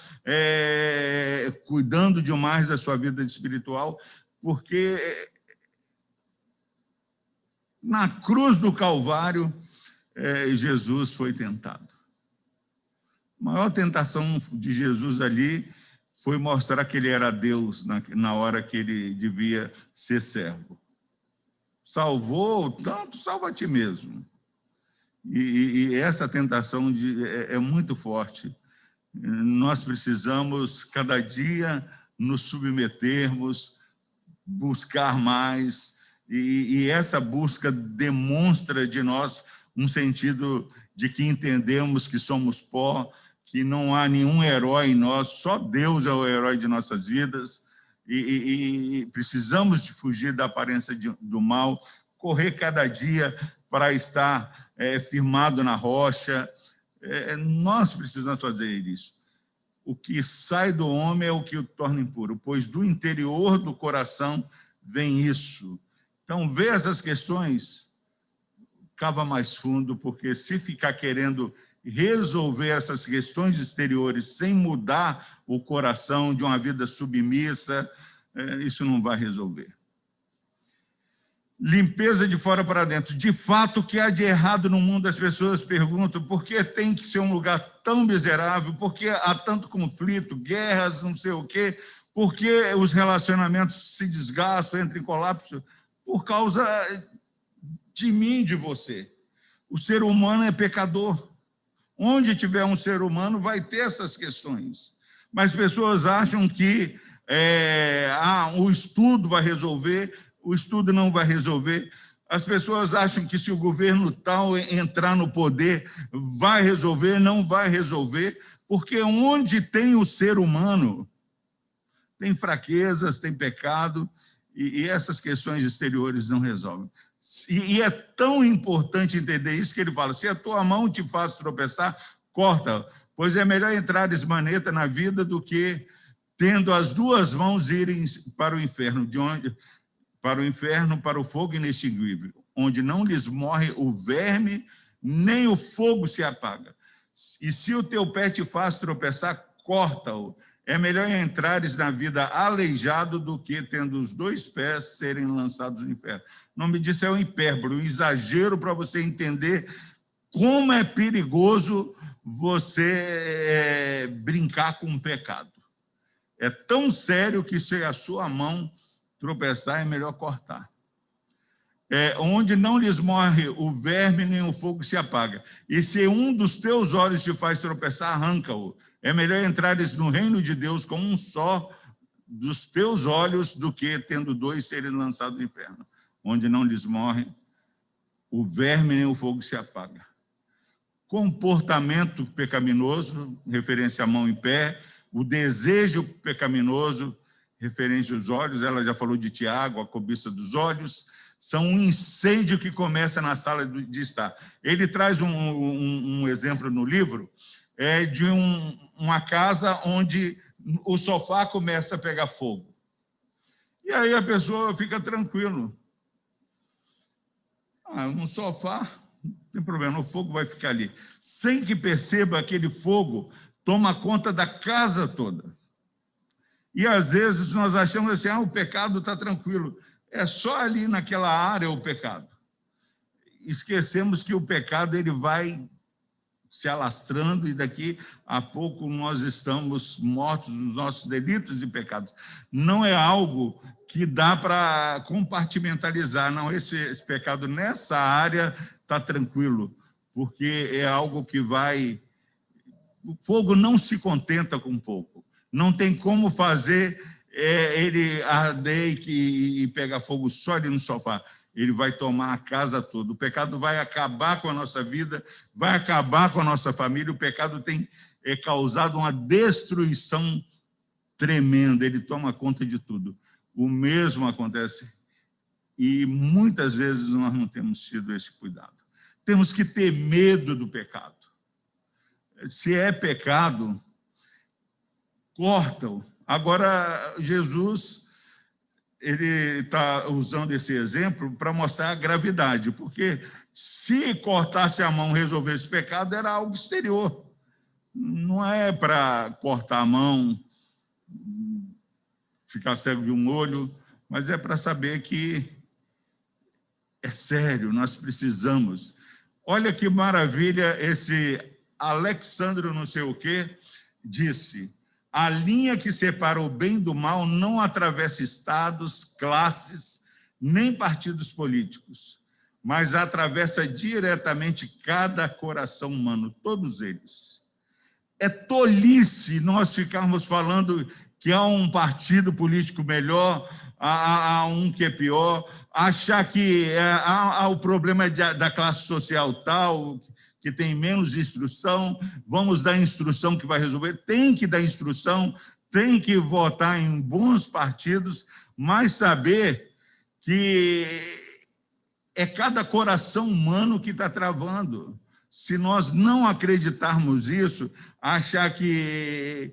cuidando demais da sua vida espiritual, porque na cruz do Calvário, Jesus foi tentado. A maior tentação de Jesus ali foi mostrar que ele era Deus na hora que ele devia ser servo. Salvou, tanto salva a ti mesmo. E essa tentação é muito forte. Nós precisamos, cada dia, nos submetermos, buscar mais, e essa busca demonstra de nós um sentido de que entendemos que somos pó, que não há nenhum herói em nós, só Deus é o herói de nossas vidas, e precisamos de fugir da aparência do mal, correr cada dia para estar firmado na rocha. Nós precisamos fazer isso. O que sai do homem é o que o torna impuro, pois do interior do coração vem isso. Então, vê essas questões, cava mais fundo, porque se ficar querendo resolver essas questões exteriores sem mudar o coração de uma vida submissa, isso não vai resolver. Limpeza de fora para dentro. De fato, o que há de errado no mundo? As pessoas perguntam por que tem que ser um lugar tão miserável, por que há tanto conflito, guerras, não sei o quê, por que os relacionamentos se desgastam, entram em colapso? Por causa de mim, de você. O ser humano é pecador. Onde tiver um ser humano, vai ter essas questões. Mas pessoas acham que o estudo vai resolver, o estudo não vai resolver. As pessoas acham que se o governo tal entrar no poder, vai resolver, não vai resolver, porque onde tem o ser humano, tem fraquezas, tem pecado, e essas questões exteriores não resolvem. E é tão importante entender isso que ele fala, se a tua mão te faz tropeçar, corta, pois é melhor entrares maneta na vida do que, tendo as duas mãos, irem para o inferno, para o fogo inextinguível, onde não lhes morre o verme, nem o fogo se apaga. E se o teu pé te faz tropeçar, corta-o. É melhor entrares na vida aleijado do que, tendo os dois pés, serem lançados no inferno. O nome disso é um hipérbole, um exagero para você entender como é perigoso você brincar com o pecado. É tão sério que, se a sua mão tropeçar, é melhor cortar. Onde não lhes morre o verme, nem o fogo se apaga. E se um dos teus olhos te faz tropeçar, arranca-o. É melhor entrares no reino de Deus com um só dos teus olhos do que, tendo dois, serem lançados no inferno, onde não lhes morre o verme, nem o fogo se apaga. Comportamento pecaminoso, referência à mão e pé. O desejo pecaminoso, referente aos olhos, ela já falou de Tiago, a cobiça dos olhos, são um incêndio que começa na sala de estar. Ele traz um exemplo no livro, de uma casa onde o sofá começa a pegar fogo. E aí a pessoa fica tranquilo. No sofá, não tem problema, o fogo vai ficar ali. Sem que perceba, aquele fogo toma conta da casa toda. E, às vezes, nós achamos assim, o pecado está tranquilo. É só ali naquela área o pecado. Esquecemos que o pecado ele vai se alastrando e daqui a pouco nós estamos mortos nos nossos delitos e pecados. Não é algo que dá para compartimentalizar. Não, esse pecado nessa área está tranquilo, porque é algo que vai... O fogo não se contenta com pouco. Não tem como fazer ele arder e pegar fogo só ali no sofá. Ele vai tomar a casa toda. O pecado vai acabar com a nossa vida, vai acabar com a nossa família. O pecado tem causado uma destruição tremenda. Ele toma conta de tudo. O mesmo acontece e muitas vezes nós não temos tido esse cuidado. Temos que ter medo do pecado. Se é pecado, corta-o. Agora, Jesus, ele está usando esse exemplo para mostrar a gravidade, porque se cortasse a mão e resolvesse esse pecado, era algo exterior. Não é para cortar a mão, ficar cego de um olho, mas é para saber que é sério, nós precisamos. Olha que maravilha, esse Alexandre não sei o quê disse: a linha que separa o bem do mal não atravessa estados, classes, nem partidos políticos, mas atravessa diretamente cada coração humano, todos eles. É tolice nós ficarmos falando que há um partido político melhor, há um que é pior, achar que há o problema da classe social tal, que tem menos instrução, vamos dar instrução que vai resolver. Tem que dar instrução, tem que votar em bons partidos, mas saber que é cada coração humano que está travando. Se nós não acreditarmos isso, achar que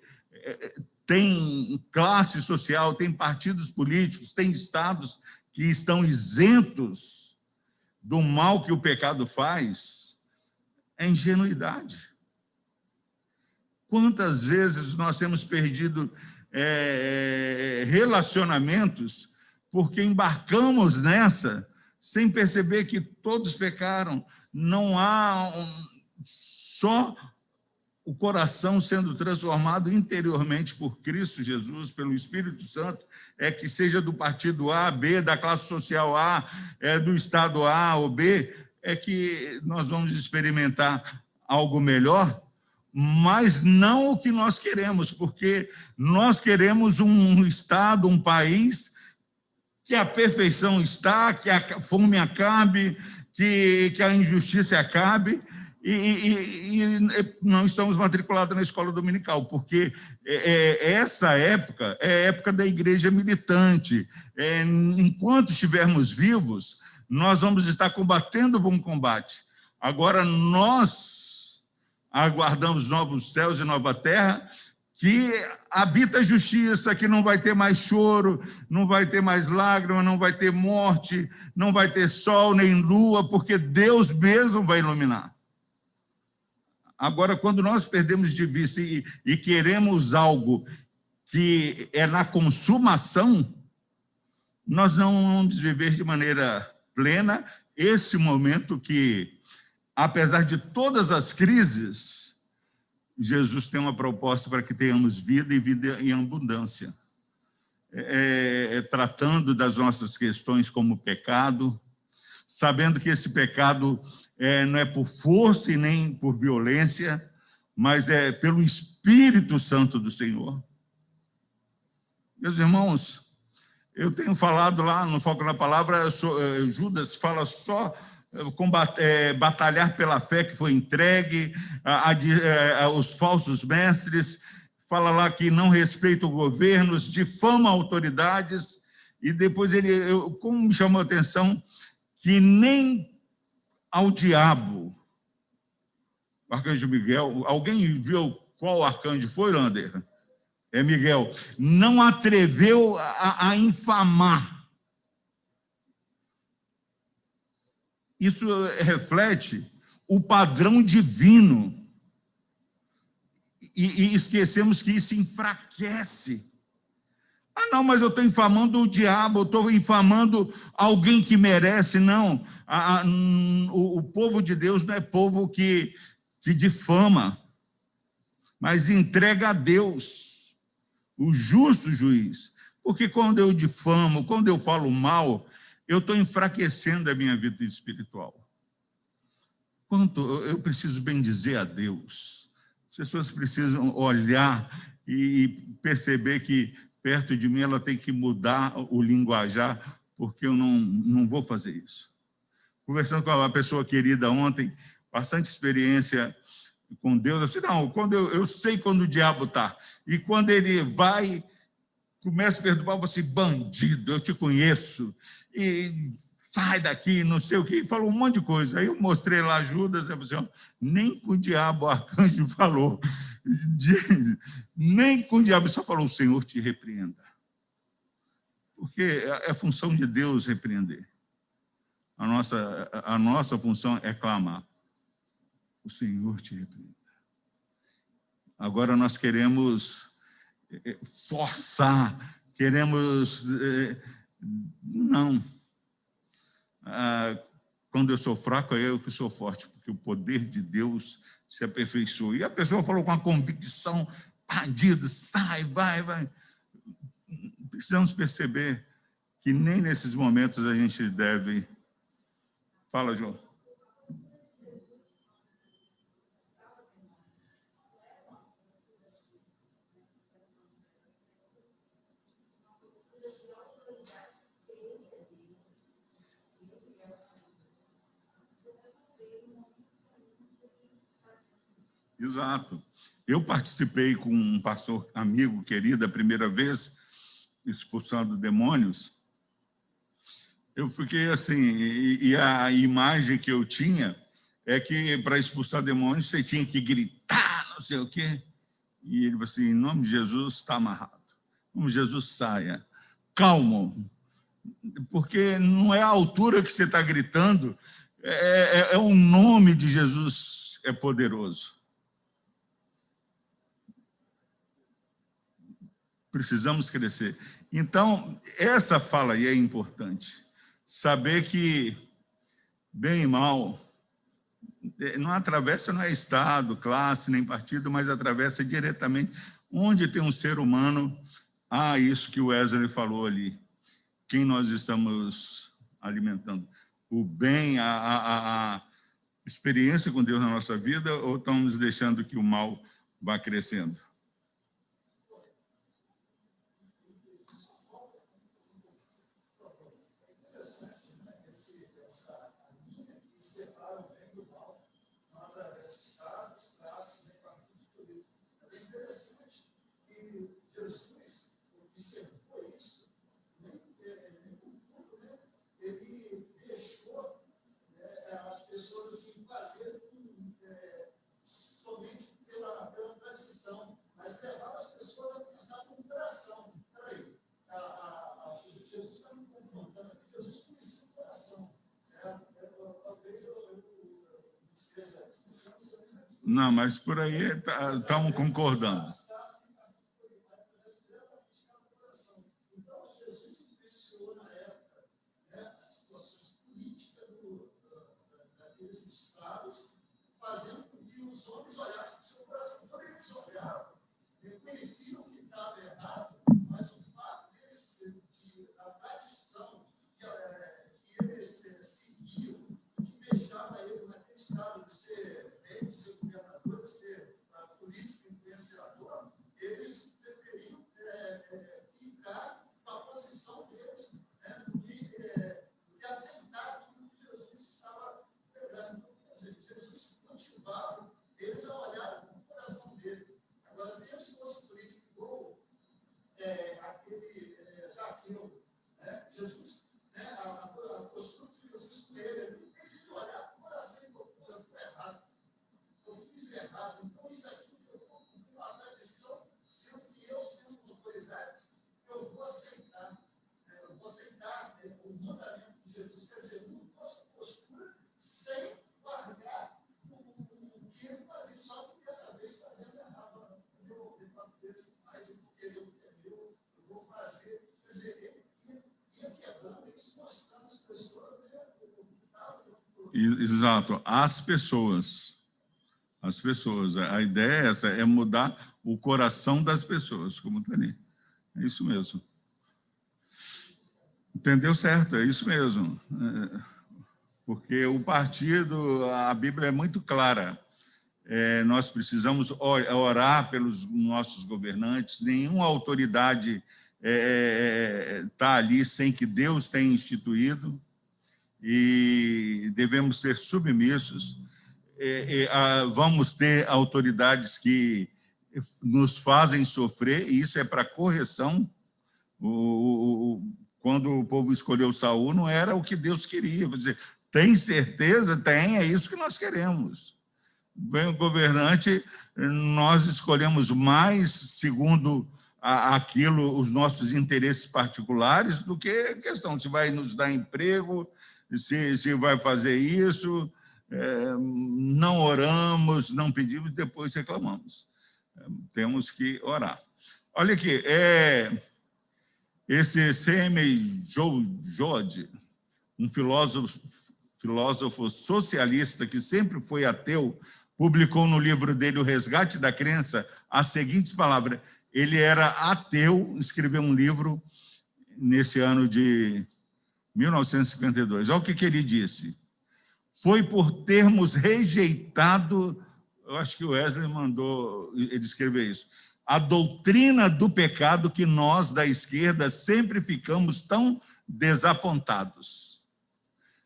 tem classe social, tem partidos políticos, tem estados que estão isentos do mal que o pecado faz, é ingenuidade. Quantas vezes nós temos perdido relacionamentos porque embarcamos nessa sem perceber que todos pecaram. Não há só o coração sendo transformado interiormente por Cristo Jesus, pelo Espírito Santo, que seja do partido A, B, da classe social A, do estado A ou B, é que nós vamos experimentar algo melhor, mas não o que nós queremos, porque nós queremos um estado, um país que a perfeição está, que a fome acabe, que a injustiça acabe, e não estamos matriculados na escola dominical, porque essa época é a época da igreja militante. Enquanto estivermos vivos, nós vamos estar combatendo o bom combate. Agora, nós aguardamos novos céus e nova terra, que habita a justiça, que não vai ter mais choro, não vai ter mais lágrima, não vai ter morte, não vai ter sol nem lua, porque Deus mesmo vai iluminar. Agora, quando nós perdemos de vista e queremos algo que é na consumação, nós não vamos viver de maneira plena esse momento que, apesar de todas as crises, Jesus tem uma proposta para que tenhamos vida e vida em abundância. Tratando das nossas questões como pecado, sabendo que esse pecado não é por força e nem por violência, mas é pelo Espírito Santo do Senhor. Meus irmãos, eu tenho falado lá no Foco na Palavra, Judas fala só batalhar pela fé que foi entregue, aos falsos mestres, fala lá que não respeitam governos, difama autoridades, e depois como me chamou a atenção, que nem ao diabo, o arcanjo Miguel, alguém viu qual arcanjo foi, Lander? É Miguel, não atreveu a infamar. Isso reflete o padrão divino. E esquecemos que isso enfraquece. Ah, não, mas eu estou infamando o diabo, eu estou infamando alguém que merece. Não, o povo de Deus não é povo que difama, mas entrega a Deus, o justo juiz. Porque quando eu difamo, quando eu falo mal, eu estou enfraquecendo a minha vida espiritual. Quanto eu preciso bendizer a Deus. As pessoas precisam olhar e perceber que perto de mim ela tem que mudar o linguajar, porque eu não vou fazer isso. Conversando com uma pessoa querida ontem, bastante experiência com Deus, eu disse, não, quando eu sei quando o diabo está, e quando ele vai, começa a perturbar, você, bandido, eu te conheço, e sai daqui, não sei o quê, falou um monte de coisa. Aí eu mostrei lá Judas, eu falei assim, nem com o diabo o arcanjo falou, nem com o diabo, só falou, o Senhor te repreenda. Porque é função de Deus repreender. A nossa função é clamar, o Senhor te repreenda. Agora nós queremos forçar, queremos... Não. Quando eu sou fraco, é eu que sou forte, porque o poder de Deus se aperfeiçoa. E a pessoa falou com a convicção, bandido, sai, vai. Precisamos perceber que nem nesses momentos a gente deve... Fala, João. Exato. Eu participei com um pastor amigo, querido, a primeira vez, expulsando demônios. Eu fiquei assim, e a imagem que eu tinha é que para expulsar demônios você tinha que gritar, não sei o quê. E ele falou assim, em nome de Jesus está amarrado. Em nome de Jesus saia. Calmo. Porque não é a altura que você está gritando, é o nome de Jesus é poderoso. Precisamos crescer. Então, essa fala aí é importante. Saber que bem e mal não atravessa, não é Estado, classe, nem partido, mas atravessa diretamente onde tem um ser humano. Isso que o Wesley falou ali. Quem nós estamos alimentando? O bem, a experiência com Deus na nossa vida, ou estamos deixando que o mal vá crescendo? Não, mas por aí estamos concordando. Então, Jesus influenciou na época, né, as situações políticas daqueles estados, fazendo com que os homens olhassem para o seu coração. Quando eles olhavam, reconheciam que estava errado, mas o fato deles, que a tradição que eles seguiam, que deixava eles naquele estado de ser rei, de ser governador, de ser político influenciador, eles preferiam ficar com a posição deles, né, do que aceitar aquilo que Jesus estava pregando. Então, quer dizer, Jesus motivava eles a olhar para o coração dele. Agora, se eles fossem políticos igual aquele Zaqueu, né, Jesus, né, a postura de Jesus com ele fez ele olhar para o coração e falou: eu estou errado, eu fiz errado. Então, isso aqui eu vou cumprir uma tradição, sendo que eu, sendo autoridade, eu vou aceitar. Eu vou aceitar o mandamento de Jesus. Quer dizer, mudou sua postura sem largar o que ele fazia, só que dessa vez fazendo errado. Eu vou ver quanto vezes mais, porque eu vou fazer. Quer dizer, ele ia quebrando, eles mostrando as pessoas, né, o que estava. Exato, as pessoas. As pessoas. A ideia é essa, é mudar o coração das pessoas, como está ali. É isso mesmo. Entendeu certo? É isso mesmo. Porque o partido, a Bíblia é muito clara. Nós precisamos orar pelos nossos governantes. Nenhuma autoridade está ali sem que Deus tenha instituído. E devemos ser submissos. Vamos ter autoridades que nos fazem sofrer, e isso é para correção. Quando o povo escolheu Saul, não era o que Deus queria. Vou dizer, tem certeza? Tem, é isso que nós queremos. Vem o governante, nós escolhemos mais segundo aquilo, os nossos interesses particulares, do que a questão se vai nos dar emprego, se vai fazer isso. Não oramos, não pedimos, depois reclamamos. Temos que orar. Olha aqui, esse C.M. Joad, um filósofo socialista que sempre foi ateu, publicou no livro dele, O Resgate da Crença, as seguintes palavras. Ele era ateu, escreveu um livro nesse ano de 1952. Olha o que ele disse. Foi por termos rejeitado, eu acho que o Wesley mandou ele escrever isso, a doutrina do pecado que nós, da esquerda, sempre ficamos tão desapontados.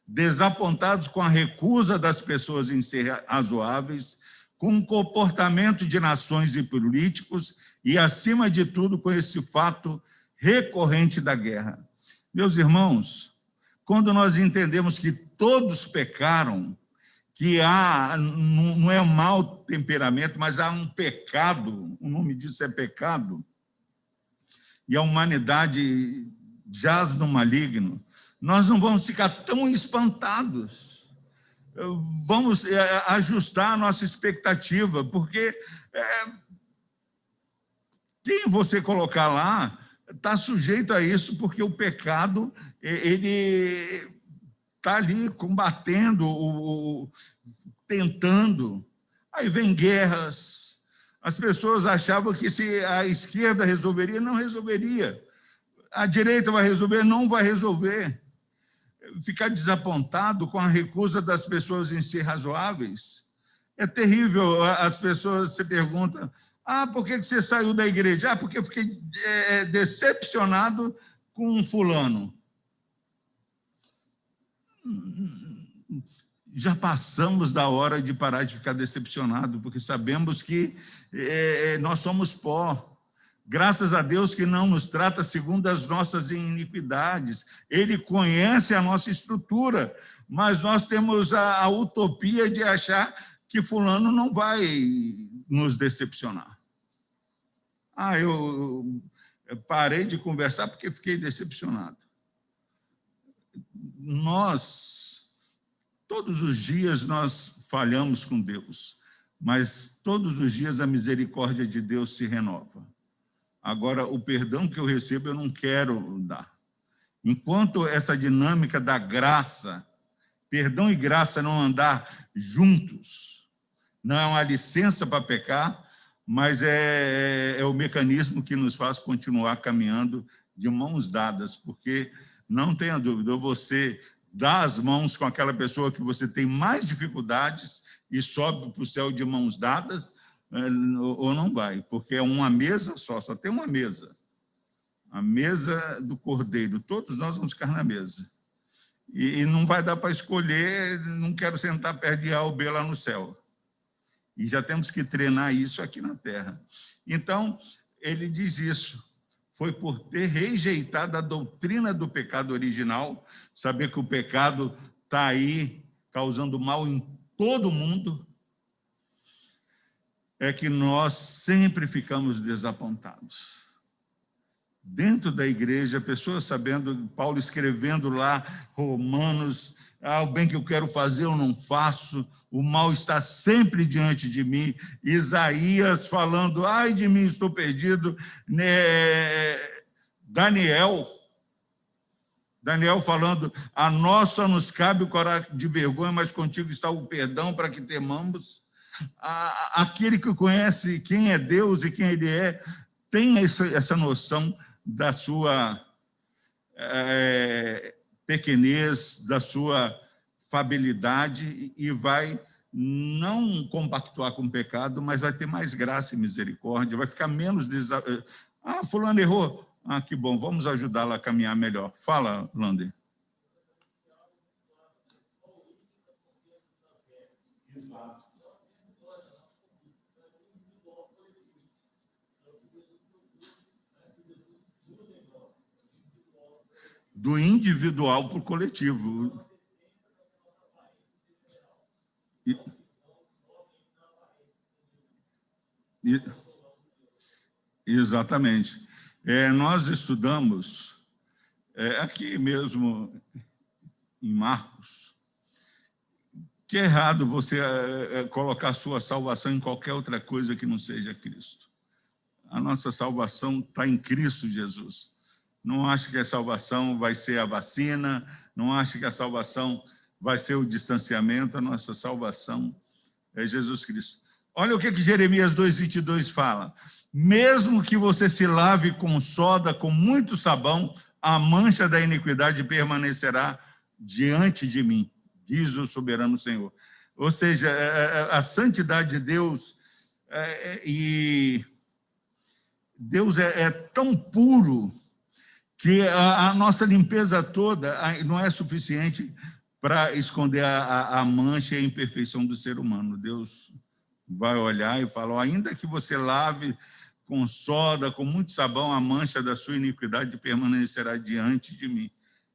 Desapontados com a recusa das pessoas em ser razoáveis, com o comportamento de nações e políticos e, acima de tudo, com esse fato recorrente da guerra. Meus irmãos, quando nós entendemos que todos pecaram, que não é um mau temperamento, mas há um pecado, o nome disso é pecado, e a humanidade jaz no maligno, nós não vamos ficar tão espantados. Vamos ajustar a nossa expectativa, porque quem você colocar lá está sujeito a isso, porque o pecado ele está ali combatendo, tentando. Aí vem guerras. As pessoas achavam que se a esquerda resolveria, não resolveria. A direita vai resolver, não vai resolver. Ficar desapontado com a recusa das pessoas em ser razoáveis é terrível. As pessoas se perguntam: por que você saiu da igreja? Porque eu fiquei decepcionado com um fulano. Já passamos da hora de parar de ficar decepcionado, porque sabemos que nós somos pó. Graças a Deus que não nos trata segundo as nossas iniquidades. Ele conhece a nossa estrutura, mas nós temos a utopia de achar que fulano não vai nos decepcionar. Eu parei de conversar porque fiquei decepcionado. Todos os dias nós falhamos com Deus. mas todos os dias a misericórdia de Deus se renova. Agora, o perdão que eu recebo, eu não quero dar. Enquanto essa dinâmica da graça, perdão e graça não andar juntos, não é uma licença para pecar, mas é o mecanismo que nos faz continuar caminhando de mãos dadas, porque, não tenha dúvida, você dá as mãos com aquela pessoa que você tem mais dificuldades e sobe para o céu de mãos dadas, ou não vai, porque é uma mesa só tem uma mesa. A mesa do Cordeiro, todos nós vamos ficar na mesa. E não vai dar para escolher, não quero sentar perto de A ou B lá no céu. E já temos que treinar isso aqui na terra. Então, ele diz isso. Foi por ter rejeitado a doutrina do pecado original, saber que o pecado está aí causando mal em todo mundo, é que nós sempre ficamos desapontados. Dentro da igreja, pessoas sabendo, Paulo escrevendo lá, Romanos, o bem que eu quero fazer eu não faço, o mal está sempre diante de mim. Isaías falando, ai de mim, estou perdido. Daniel falando, a nós só nos cabe o coragem de vergonha, mas contigo está o perdão para que temamos. Aquele que conhece quem é Deus e quem ele é, tem essa noção da sua pequenez, da sua fabilidade, e vai não compactuar com o pecado, mas vai ter mais graça e misericórdia, vai ficar menos... fulano errou. Que bom, vamos ajudá-la a caminhar melhor. Fala, Lander. Do individual para o coletivo. Exatamente. Nós estudamos, aqui mesmo em Marcos, que é errado você colocar sua salvação em qualquer outra coisa que não seja Cristo. A nossa salvação está em Cristo Jesus. Não acho que a salvação vai ser a vacina, não acho que a salvação vai ser o distanciamento, a nossa salvação é Jesus Cristo. Olha o que Jeremias 2:22 fala. Mesmo que você se lave com soda, com muito sabão, a mancha da iniquidade permanecerá diante de mim, diz o soberano Senhor. Ou seja, a santidade de Deus, e Deus é tão puro que a nossa limpeza toda não é suficiente para esconder a mancha e a imperfeição do ser humano. Deus vai olhar e falar, ainda que você lave com soda, com muito sabão, a mancha da sua iniquidade permanecerá diante de mim,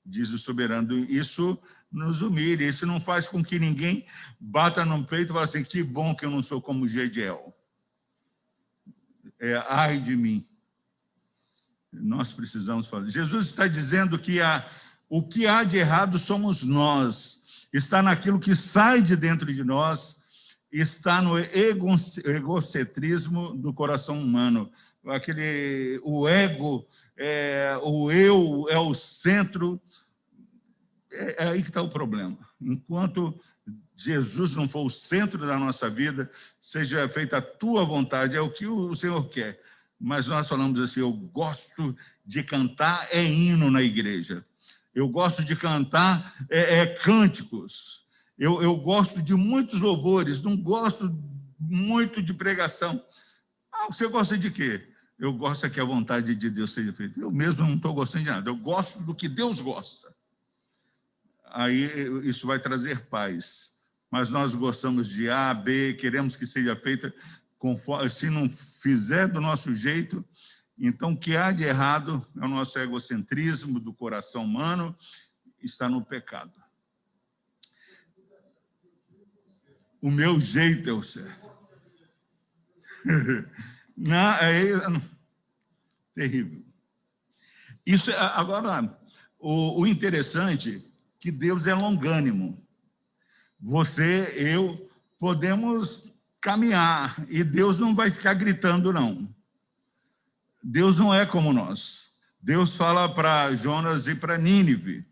diz o soberano. Isso nos humilha, isso não faz com que ninguém bata no peito e fale assim, que bom que eu não sou como Gediel. Ai de mim. Nós precisamos fazer. Jesus está dizendo que o que há de errado somos nós, está naquilo que sai de dentro de nós, está no egocentrismo do coração humano. O ego, o eu é o centro, é aí que está o problema. Enquanto Jesus não for o centro da nossa vida, seja feita a tua vontade, é o que o Senhor quer. Mas nós falamos assim, eu gosto de cantar hino na igreja. Eu gosto de cantar cânticos. Eu gosto de muitos louvores, não gosto muito de pregação. Você gosta de quê? Eu gosto que a vontade de Deus seja feita. Eu mesmo não estou gostando de nada. Eu gosto do que Deus gosta. Aí isso vai trazer paz. Mas nós gostamos de A, B, queremos que seja feita conforme, se não fizer do nosso jeito, então o que há de errado é o nosso egocentrismo do coração humano, está no pecado. O meu jeito é o certo. Não, terrível. Isso, agora, o interessante é que Deus é longânimo. Você, eu, podemos caminhar, e Deus não vai ficar gritando, não. Deus não é como nós. Deus fala para Jonas ir para Nínive.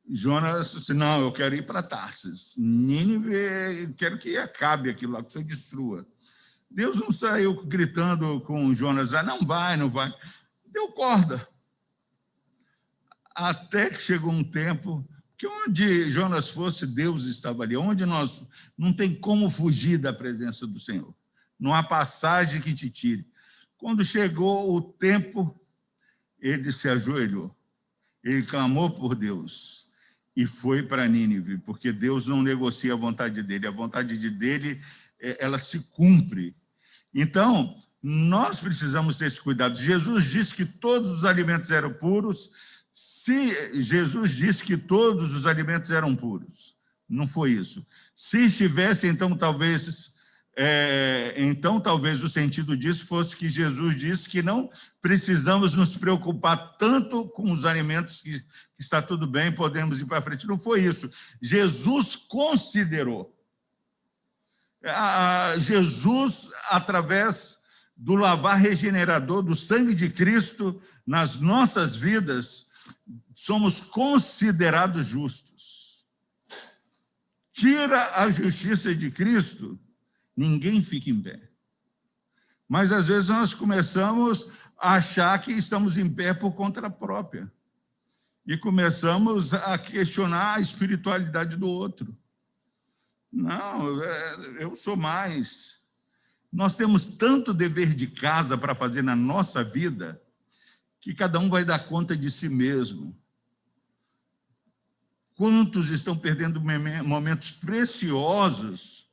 Jonas disse, não, eu quero ir para Tarsis. Nínive, quero que acabe aquilo lá, que você destrua. Deus não saiu gritando com Jonas, não vai, não vai. Deu corda. Até que chegou um tempo que onde Jonas fosse, Deus estava ali. Onde nós não tem como fugir da presença do Senhor. Não há passagem que te tire. Quando chegou o tempo, ele se ajoelhou. Ele clamou por Deus e foi para Nínive, porque Deus não negocia a vontade dele. A vontade dele, ela se cumpre. Então, nós precisamos ter esse cuidado. Jesus disse que todos os alimentos eram puros. Se Jesus disse que todos os alimentos eram puros, não foi isso. Se estivesse, então talvez o sentido disso fosse que Jesus disse que não precisamos nos preocupar tanto com os alimentos, que está tudo bem, podemos ir para frente. Não foi isso. Jesus considerou. Jesus, através do lavar regenerador do sangue de Cristo nas nossas vidas, somos considerados justos. Tira a justiça de Cristo, ninguém fica em pé. Mas, às vezes, nós começamos a achar que estamos em pé por conta própria. E começamos a questionar a espiritualidade do outro. Não, eu sou mais. Nós temos tanto dever de casa para fazer na nossa vida que cada um vai dar conta de si mesmo. Quantos estão perdendo momentos preciosos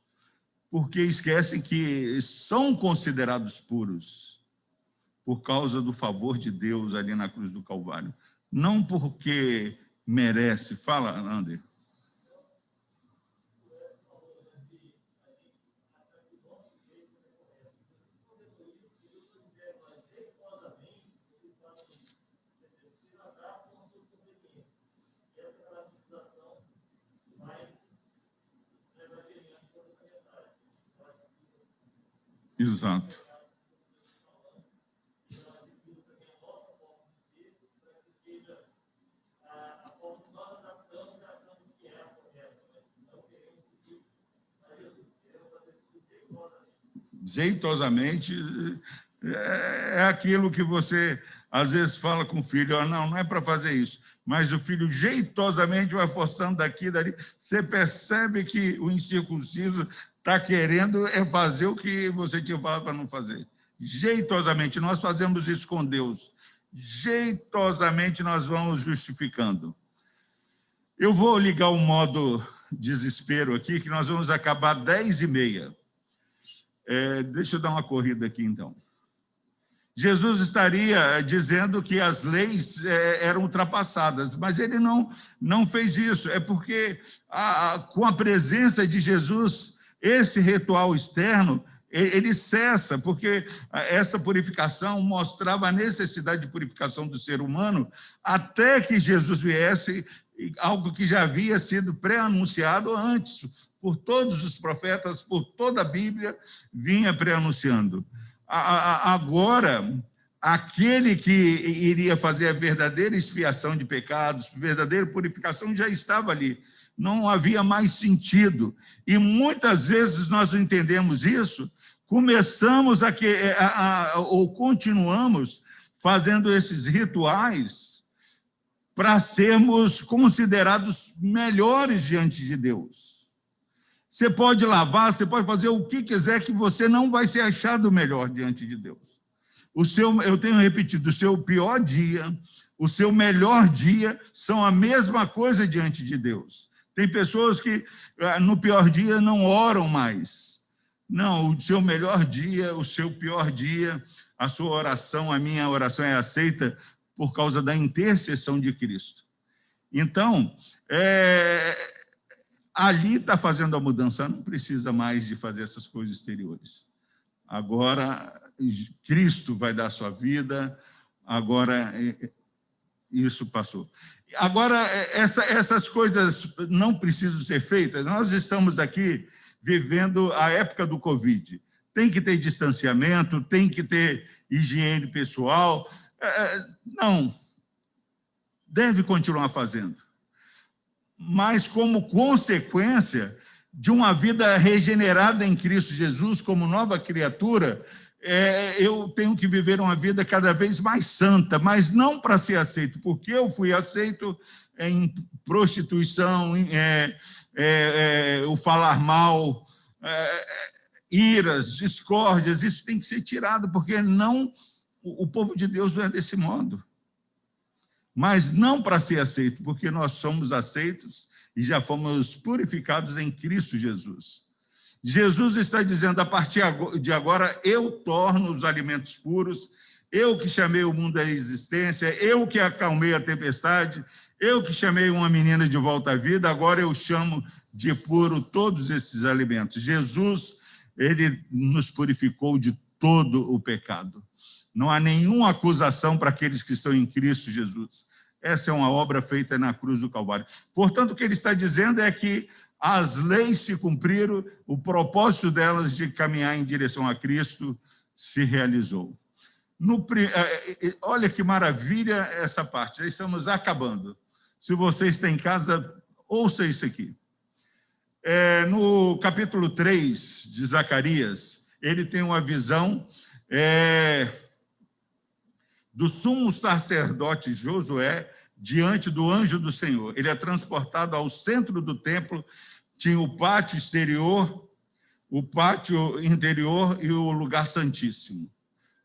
porque esquecem que são considerados puros por causa do favor de Deus ali na cruz do Calvário. Não porque merece. Fala, André. Exato. Jeitosamente é aquilo que você às vezes fala com o filho, não é para fazer isso, mas o filho jeitosamente vai forçando daqui e dali. Você percebe que o incircunciso está querendo fazer o que você tinha falado para não fazer. Jeitosamente, nós fazemos isso com Deus. Jeitosamente nós vamos justificando. Eu vou ligar o modo desespero aqui, que nós vamos acabar 10h30. Deixa eu dar uma corrida aqui, então. Jesus estaria dizendo que as leis eram ultrapassadas, mas ele não fez isso. É porque, com a presença de Jesus, esse ritual externo, ele cessa, porque essa purificação mostrava a necessidade de purificação do ser humano até que Jesus viesse, algo que já havia sido pré-anunciado antes, por todos os profetas, por toda a Bíblia, vinha pré-anunciando. Agora, aquele que iria fazer a verdadeira expiação de pecados, verdadeira purificação, já estava ali. Não havia mais sentido. E muitas vezes nós não entendemos isso, começamos ou continuamos fazendo esses rituais para sermos considerados melhores diante de Deus. Você pode lavar, você pode fazer o que quiser, que você não vai ser achado melhor diante de Deus. Eu tenho repetido, o seu pior dia, o seu melhor dia são a mesma coisa diante de Deus. Tem pessoas que no pior dia não oram mais. Não, o seu melhor dia, o seu pior dia, a sua oração, a minha oração é aceita por causa da intercessão de Cristo. Então, ali está fazendo a mudança, não precisa mais de fazer essas coisas exteriores. Agora, Cristo vai dar a sua vida, agora isso passou. Agora, essas coisas não precisam ser feitas. Nós estamos aqui vivendo a época do Covid. Tem que ter distanciamento, tem que ter higiene pessoal. Não, deve continuar fazendo. Mas, como consequência de uma vida regenerada em Cristo Jesus, como nova criatura, eu tenho que viver uma vida cada vez mais santa, mas não para ser aceito, porque eu fui aceito em prostituição, o falar mal, iras, discórdias, isso tem que ser tirado, porque não, o povo de Deus não é desse modo. Mas não para ser aceito, porque nós somos aceitos e já fomos purificados em Cristo Jesus. Jesus está dizendo, a partir de agora, eu torno os alimentos puros, eu que chamei o mundo à existência, eu que acalmei a tempestade, eu que chamei uma menina de volta à vida, agora eu chamo de puro todos esses alimentos. Jesus, ele nos purificou de todo o pecado. Não há nenhuma acusação para aqueles que estão em Cristo Jesus. Essa é uma obra feita na cruz do Calvário. Portanto, o que ele está dizendo é que as leis se cumpriram, o propósito delas de caminhar em direção a Cristo se realizou. Olha que maravilha essa parte, já estamos acabando. Se você está em casa, ouça isso aqui. No capítulo 3 de Zacarias, ele tem uma visão do sumo sacerdote Josué diante do anjo do Senhor. Ele é transportado ao centro do templo, tinha o pátio exterior, o pátio interior e o lugar santíssimo.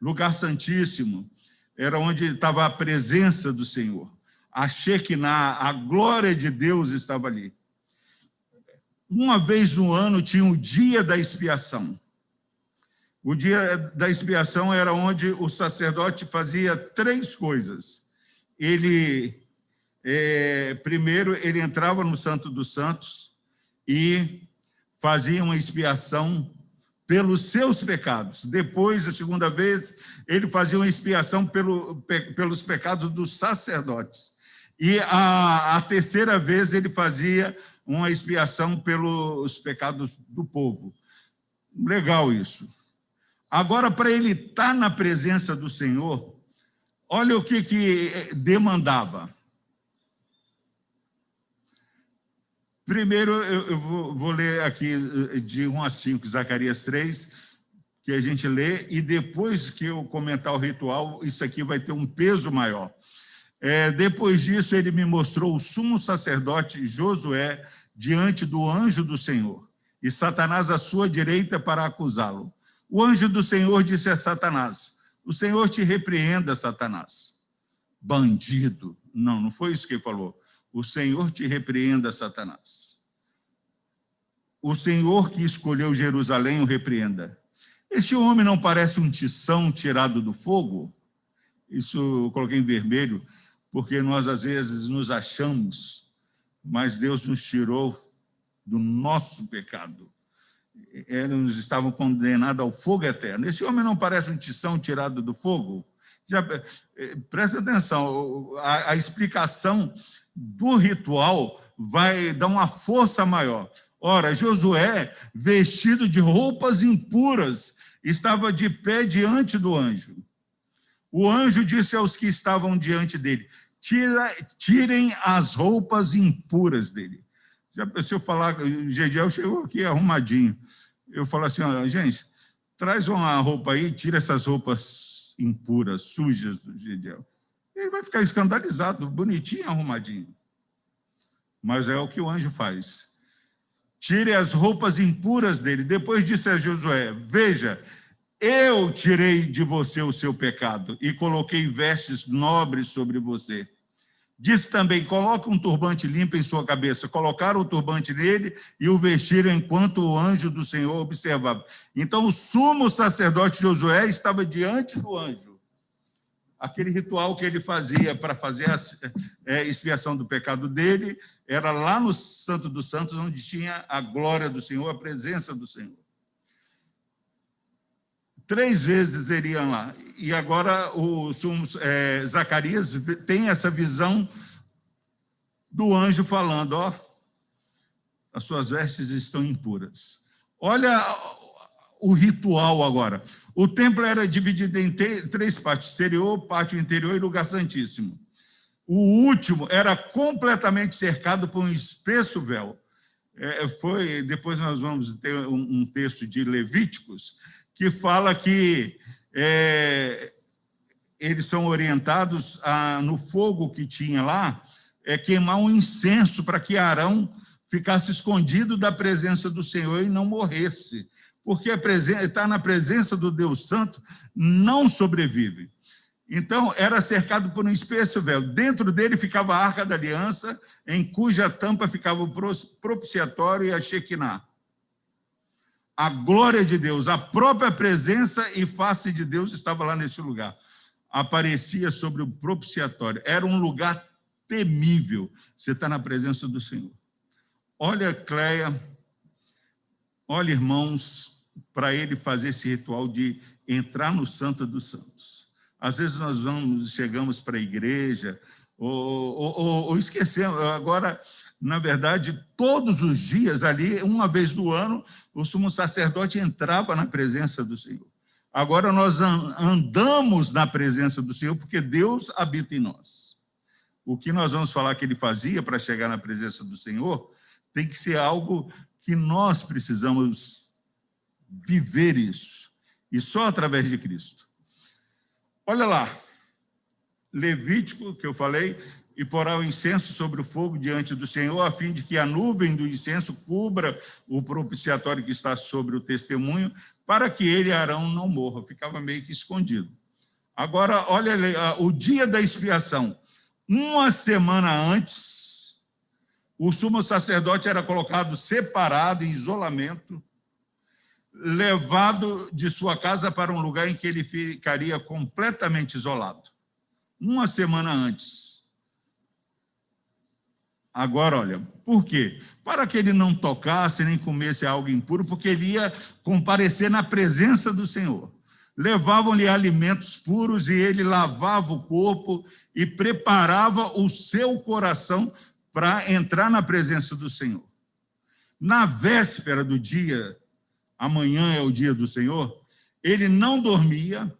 Lugar santíssimo era onde estava a presença do Senhor. A Shekinah, a glória de Deus estava ali. Uma vez no ano tinha o dia da expiação. O dia da expiação era onde o sacerdote fazia 3 coisas. Primeiro, ele entrava no Santo dos Santos e fazia uma expiação pelos seus pecados. Depois, a segunda vez, ele fazia uma expiação pelos pecados dos sacerdotes. E a terceira vez, ele fazia uma expiação pelos pecados do povo. Legal isso. Agora, para ele estar na presença do Senhor, olha o que demandava. Primeiro, eu vou ler aqui de 1 a 5, Zacarias 3, que a gente lê, e depois que eu comentar o ritual, isso aqui vai ter um peso maior. Depois disso, ele me mostrou o sumo sacerdote Josué diante do anjo do Senhor, e Satanás à sua direita para acusá-lo. O anjo do Senhor disse a Satanás, o Senhor te repreenda, Satanás. Bandido. Não foi isso que ele falou. O Senhor te repreenda, Satanás. O Senhor que escolheu Jerusalém o repreenda. Este homem não parece um tição tirado do fogo? Isso eu coloquei em vermelho, porque nós às vezes nos achamos, mas Deus nos tirou do nosso pecado. Eles estavam condenados ao fogo eterno. Esse homem não parece um tição tirado do fogo? Presta atenção, a explicação do ritual vai dar uma força maior. Ora, Josué, vestido de roupas impuras, estava de pé diante do anjo. O anjo disse aos que estavam diante dele, tirem as roupas impuras dele. Se eu falar, o Gediel chegou aqui arrumadinho. Eu falo assim, gente, traz uma roupa aí, tira essas roupas impuras, sujas do Gediel. Ele vai ficar escandalizado, bonitinho, arrumadinho. Mas é o que o anjo faz. Tire as roupas impuras dele. Depois disse a Josué, veja, eu tirei de você o seu pecado e coloquei vestes nobres sobre você. Disse também, coloque um turbante limpo em sua cabeça. Colocaram o turbante nele e o vestiram enquanto o anjo do Senhor observava. Então, o sumo sacerdote Josué estava diante do anjo. Aquele ritual que ele fazia para fazer a expiação do pecado dele era lá no Santo dos Santos, onde tinha a glória do Senhor, a presença do Senhor. 3 vezes ele ia lá. E agora o Zacarias tem essa visão do anjo falando, as suas vestes estão impuras. Olha o ritual agora. O templo era dividido em três partes: exterior, pátio interior e lugar santíssimo. O último era completamente cercado por um espesso véu. Depois nós vamos ter um texto de Levíticos que fala que eles são orientados no fogo que tinha lá, queimar um incenso para que Arão ficasse escondido da presença do Senhor e não morresse, porque estar na presença do Deus Santo não sobrevive. Então, era cercado por um espesso véu. Dentro dele ficava a Arca da Aliança, em cuja tampa ficava o propiciatório e a Shekinah. A glória de Deus, a própria presença e face de Deus estava lá nesse lugar. Aparecia sobre o propiciatório. Era um lugar temível. Você está na presença do Senhor. Olha, Cleia, olha, irmãos, para ele fazer esse ritual de entrar no Santo dos Santos. Às vezes nós chegamos para a igreja ou esquecemos. Agora, na verdade, todos os dias ali, uma vez do ano, o sumo sacerdote entrava na presença do Senhor. Agora nós andamos na presença do Senhor porque Deus habita em nós. O que nós vamos falar que ele fazia para chegar na presença do Senhor tem que ser algo que nós precisamos viver isso, e só através de Cristo. Olha lá, Levítico, que eu falei, e porá o incenso sobre o fogo diante do Senhor, a fim de que a nuvem do incenso cubra o propiciatório que está sobre o testemunho, para que ele, Arão, não morra. Ficava meio que escondido. Agora, olha o dia da expiação. Uma semana antes, o sumo sacerdote era colocado separado, em isolamento, levado de sua casa para um lugar em que ele ficaria completamente isolado. Uma semana antes. Agora, olha, por quê? Para que ele não tocasse nem comesse algo impuro, porque ele ia comparecer na presença do Senhor. Levavam-lhe alimentos puros e ele lavava o corpo e preparava o seu coração para entrar na presença do Senhor. Na véspera do dia, amanhã é o dia do Senhor, ele não dormia,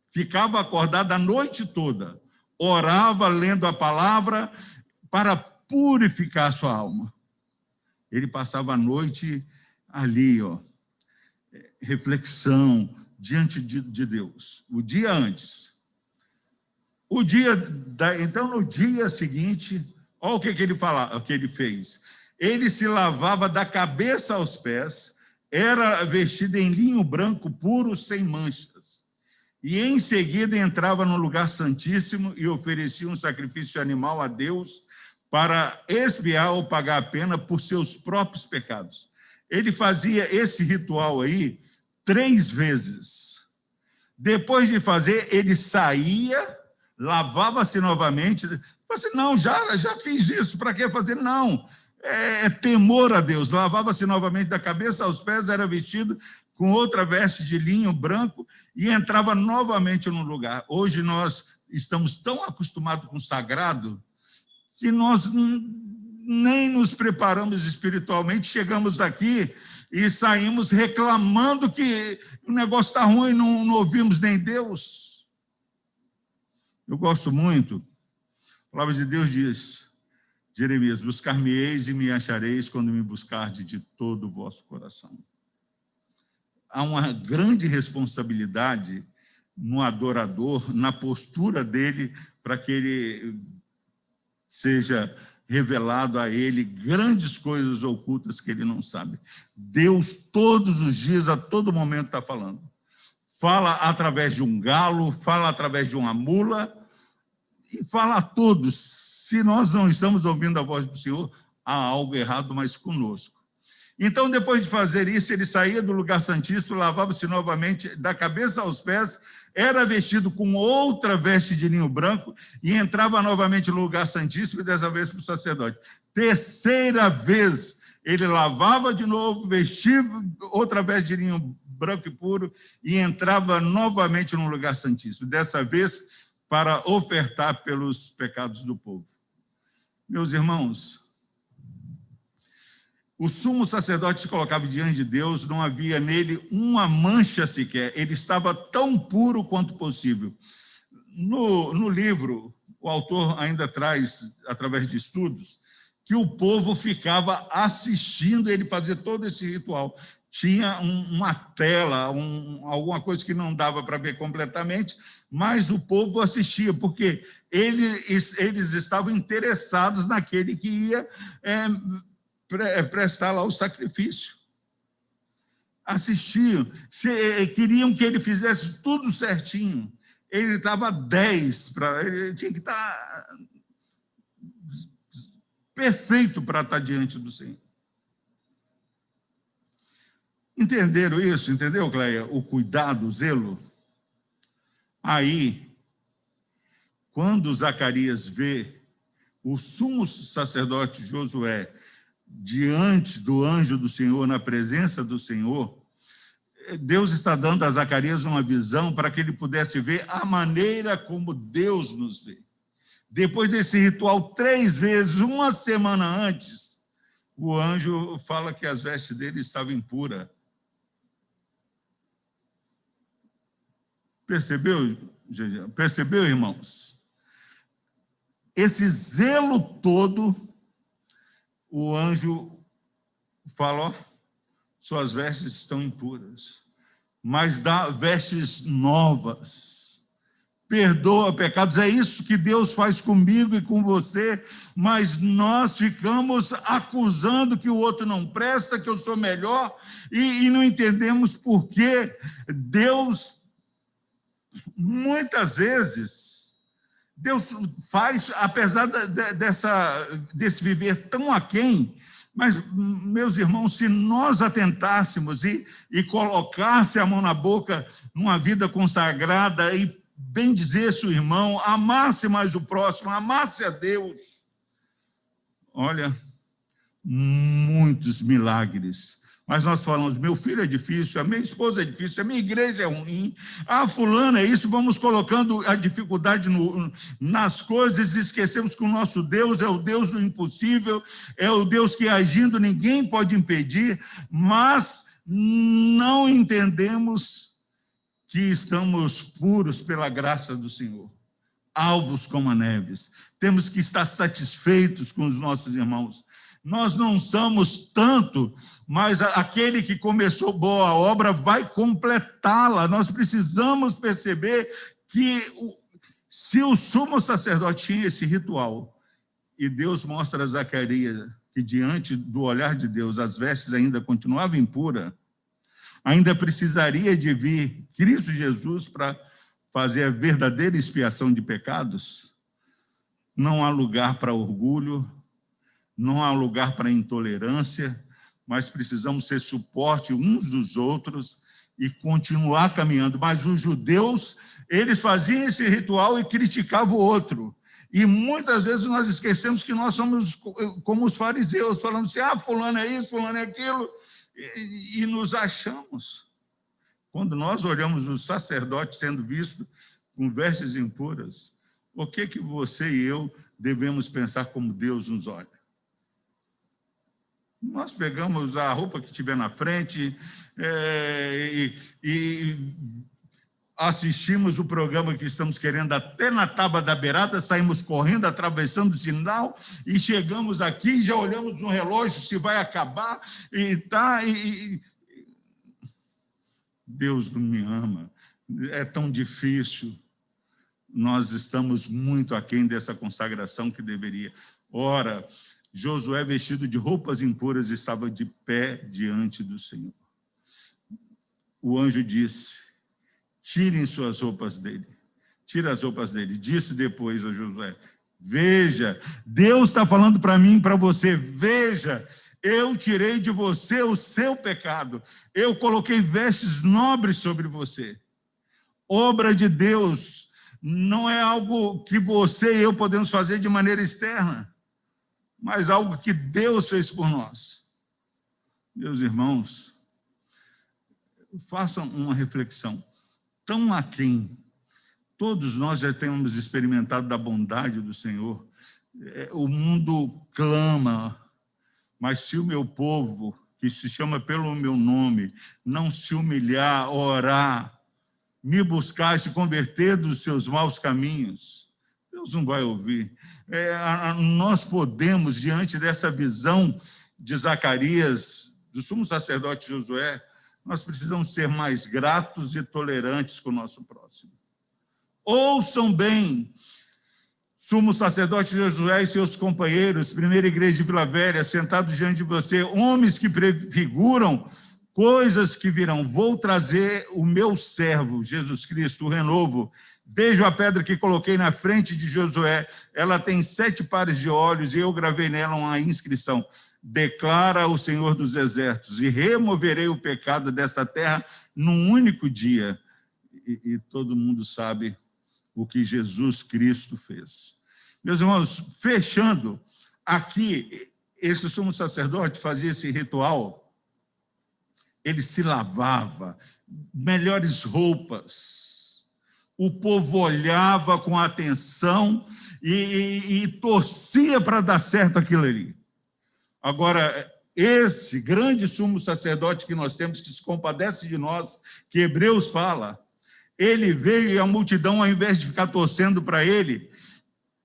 ficava acordado a noite toda, orava, lendo a palavra, para purificar a sua alma. Ele passava a noite ali, reflexão, diante de Deus. O dia antes. Então, no dia seguinte, olha o que ele falava, o que ele fez. Ele se lavava da cabeça aos pés, era vestido em linho branco puro, sem manchas. E em seguida entrava no lugar santíssimo e oferecia um sacrifício animal a Deus para expiar ou pagar a pena por seus próprios pecados. Ele fazia esse ritual aí 3 vezes. Depois de fazer, ele saía, lavava-se novamente. Assim, não, já fiz isso, para que fazer? Não. É temor a Deus. Lavava-se novamente da cabeça aos pés, era vestido com outra veste de linho branco e entrava novamente no lugar. Hoje nós estamos tão acostumados com o sagrado que nós nem nos preparamos espiritualmente, chegamos aqui e saímos reclamando que o negócio está ruim, não ouvimos nem Deus. Eu gosto muito, a palavra de Deus diz, Jeremias, buscar-me-eis e me achareis quando me buscardes de todo o vosso coração. Há uma grande responsabilidade no adorador, na postura dele, para que ele seja revelado a ele grandes coisas ocultas que ele não sabe. Deus, todos os dias, a todo momento, está falando. Fala através de um galo, fala através de uma mula, e fala a todos. Se nós não estamos ouvindo a voz do Senhor, há algo errado mais conosco. Então, depois de fazer isso, ele saía do lugar santíssimo, lavava-se novamente da cabeça aos pés, era vestido com outra veste de linho branco e entrava novamente no lugar santíssimo, e dessa vez para o sacerdote. 3ª vez, ele lavava de novo, vestia outra veste de linho branco e puro e entrava novamente no lugar santíssimo, dessa vez para ofertar pelos pecados do povo. Meus irmãos, O sumo sacerdote se colocava diante de Deus, não havia nele uma mancha sequer, ele estava tão puro quanto possível. No livro, o autor ainda traz, através de estudos, que o povo ficava assistindo ele fazer todo esse ritual. Tinha uma tela, alguma coisa que não dava para ver completamente, mas o povo assistia, porque eles estavam interessados naquele que ia prestar lá o sacrifício. Assistiam, queriam que ele fizesse tudo certinho. Ele estava 10, ele tinha que estar perfeito para estar diante do Senhor. Entenderam isso? Entendeu, Cleia? O cuidado, o zelo. Aí, quando Zacarias vê o sumo sacerdote Josué diante do anjo do Senhor, na presença do Senhor, Deus está dando a Zacarias uma visão para que ele pudesse ver a maneira como Deus nos vê. Depois desse ritual, 3 vezes, uma semana antes, o anjo fala que as vestes dele estavam impuras. Percebeu, Percebeu, irmãos? Esse zelo todo, o anjo fala, ó, suas vestes estão impuras, mas dá vestes novas, perdoa pecados. É isso que Deus faz comigo e com você, mas nós ficamos acusando que o outro não presta, que eu sou melhor, e não entendemos por que Deus, muitas vezes, Deus faz, apesar desse viver tão aquém, mas, meus irmãos, se nós atentássemos e colocássemos a mão na boca numa vida consagrada e bendizesse o irmão, amasse mais o próximo, amasse a Deus, olha, muitos milagres. Mas nós falamos, meu filho é difícil, a minha esposa é difícil, a minha igreja é ruim, a fulana é isso, vamos colocando a dificuldade nas coisas e esquecemos que o nosso Deus é o Deus do impossível, é o Deus que agindo ninguém pode impedir, mas não entendemos que estamos puros pela graça do Senhor, alvos como a neves. Temos que estar satisfeitos com os nossos irmãos. Nós não somos tanto, mas aquele que começou boa obra vai completá-la. Nós precisamos perceber que se o sumo sacerdote tinha esse ritual, e Deus mostra a Zacarias que diante do olhar de Deus as vestes ainda continuavam impuras, ainda precisaria de vir Cristo Jesus para fazer a verdadeira expiação de pecados, não há lugar para orgulho, não há lugar para intolerância, mas precisamos ser suporte uns dos outros e continuar caminhando. Mas os judeus, eles faziam esse ritual e criticavam o outro. E muitas vezes nós esquecemos que nós somos como os fariseus, falando assim, fulano é isso, fulano é aquilo, e nos achamos. Quando nós olhamos o sacerdote sendo visto com vestes impuras, o que você e eu devemos pensar como Deus nos olha? Nós pegamos a roupa que estiver na frente e assistimos o programa que estamos querendo até na Tábua da Beirada, saímos correndo, atravessando o sinal e chegamos aqui e já olhamos no relógio se vai acabar Deus não me ama, é tão difícil. Nós estamos muito aquém dessa consagração que deveria. Ora, Josué, vestido de roupas impuras, estava de pé diante do Senhor. O anjo disse, tirem suas roupas dele. Tira as roupas dele. Disse depois a Josué, veja, Deus está falando para mim e para você, veja, eu tirei de você o seu pecado. Eu coloquei vestes nobres sobre você. Obra de Deus não é algo que você e eu podemos fazer de maneira externa, mas algo que Deus fez por nós. Meus irmãos, façam uma reflexão. Tão aquém, todos nós já temos experimentado da bondade do Senhor. O mundo clama, Mas se o meu povo, que se chama pelo meu nome, não se humilhar, orar, me buscar, se converter dos seus maus caminhos, Deus não vai ouvir. Nós podemos, diante dessa visão de Zacarias, do sumo sacerdote Josué, nós precisamos ser mais gratos e tolerantes com o nosso próximo. Ouçam bem, sumo sacerdote Josué e seus companheiros, primeira igreja de Vila Velha, sentados diante de você, homens que prefiguram coisas que virão. Vou trazer o meu servo, Jesus Cristo, o renovo. Vejo a pedra que coloquei na frente de Josué. Ela tem 7 pares de olhos e eu gravei nela uma inscrição. Declara o Senhor dos Exércitos, e removerei o pecado dessa terra num único dia. E todo mundo sabe o que Jesus Cristo fez. Meus irmãos, fechando, aqui, esse sumo sacerdote fazia esse ritual, ele se lavava, melhores roupas, o povo olhava com atenção e torcia para dar certo aquilo ali. Agora, esse grande sumo sacerdote que nós temos, que se compadece de nós, que Hebreus fala, ele veio e a multidão, ao invés de ficar torcendo para ele,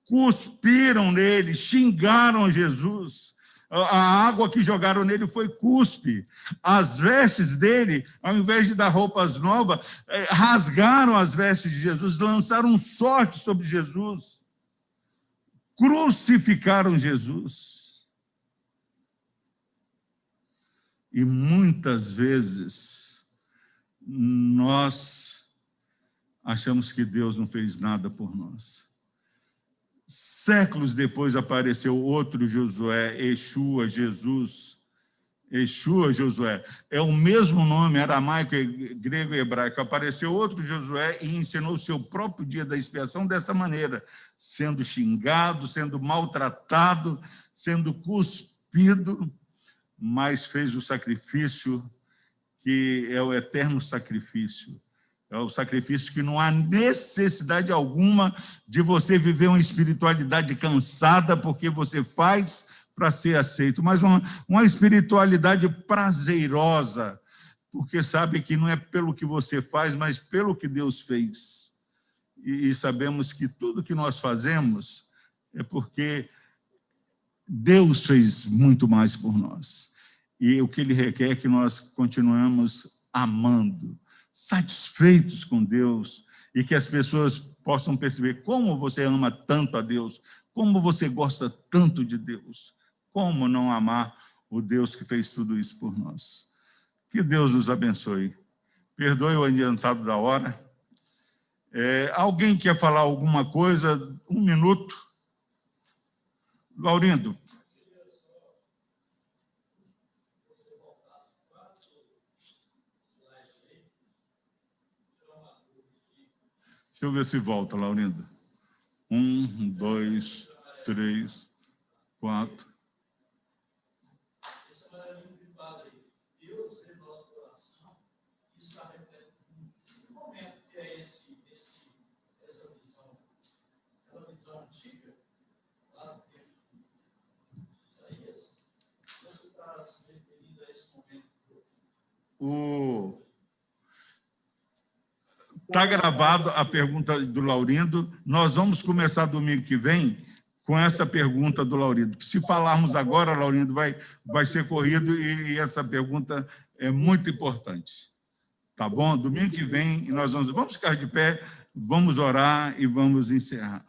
cuspiram nele, xingaram Jesus. A água que jogaram nele foi cuspe. As vestes dele, ao invés de dar roupas novas, rasgaram as vestes de Jesus, lançaram um sorte sobre Jesus, crucificaram Jesus. E muitas vezes nós achamos que Deus não fez nada por nós. Séculos depois apareceu outro Josué, Yeshua, Jesus. Yeshua, Josué. É o mesmo nome aramaico, grego e hebraico. Apareceu outro Josué e ensinou o seu próprio dia da expiação dessa maneira, sendo xingado, sendo maltratado, sendo cuspido, mas fez o sacrifício que é o eterno sacrifício. É o sacrifício que não há necessidade alguma de você viver uma espiritualidade cansada porque você faz para ser aceito, mas uma espiritualidade prazerosa, porque sabe que não é pelo que você faz, mas pelo que Deus fez. E sabemos que tudo que nós fazemos é porque Deus fez muito mais por nós. E o que Ele requer é que nós continuemos amando, satisfeitos com Deus, e que as pessoas possam perceber como você ama tanto a Deus, como você gosta tanto de Deus, como não amar o Deus que fez tudo isso por nós. Que Deus nos abençoe. Perdoe o adiantado da hora. Alguém quer falar alguma coisa? 1 minuto. Laurindo. Deixa eu ver se volta, Laurindo. 1, 2, 3, 4. Essa maravilha do Padre, Deus vê nosso coração e está repleto. Que momento que é essa visão? Aquela visão antiga, lá no tempo de Isaías? Você está se referindo a esse momento? Está gravado a pergunta do Laurindo. Nós vamos começar domingo que vem com essa pergunta do Laurindo. Se falarmos agora, Laurindo, vai ser corrido e essa pergunta é muito importante. Tá bom? Domingo que vem nós vamos ficar de pé, vamos orar e vamos encerrar.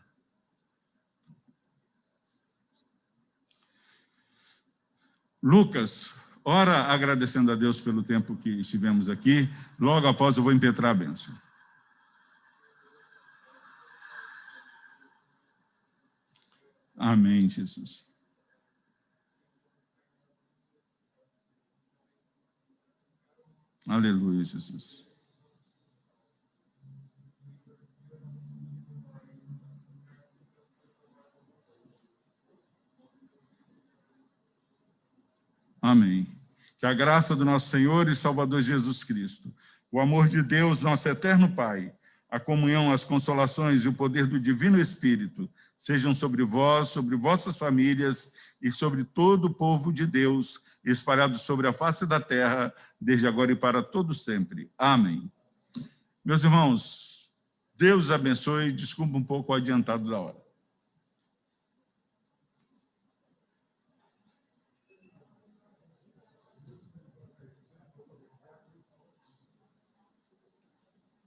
Lucas, ora agradecendo a Deus pelo tempo que estivemos aqui. Logo após eu vou impetrar a bênção. Amém, Jesus. Aleluia, Jesus. Amém. Que a graça do nosso Senhor e Salvador Jesus Cristo, o amor de Deus, nosso eterno Pai, a comunhão, as consolações e o poder do Divino Espírito sejam sobre vós, sobre vossas famílias e sobre todo o povo de Deus, espalhado sobre a face da terra, desde agora e para todo sempre. Amém. Meus irmãos, Deus abençoe. Desculpa um pouco o adiantado da hora.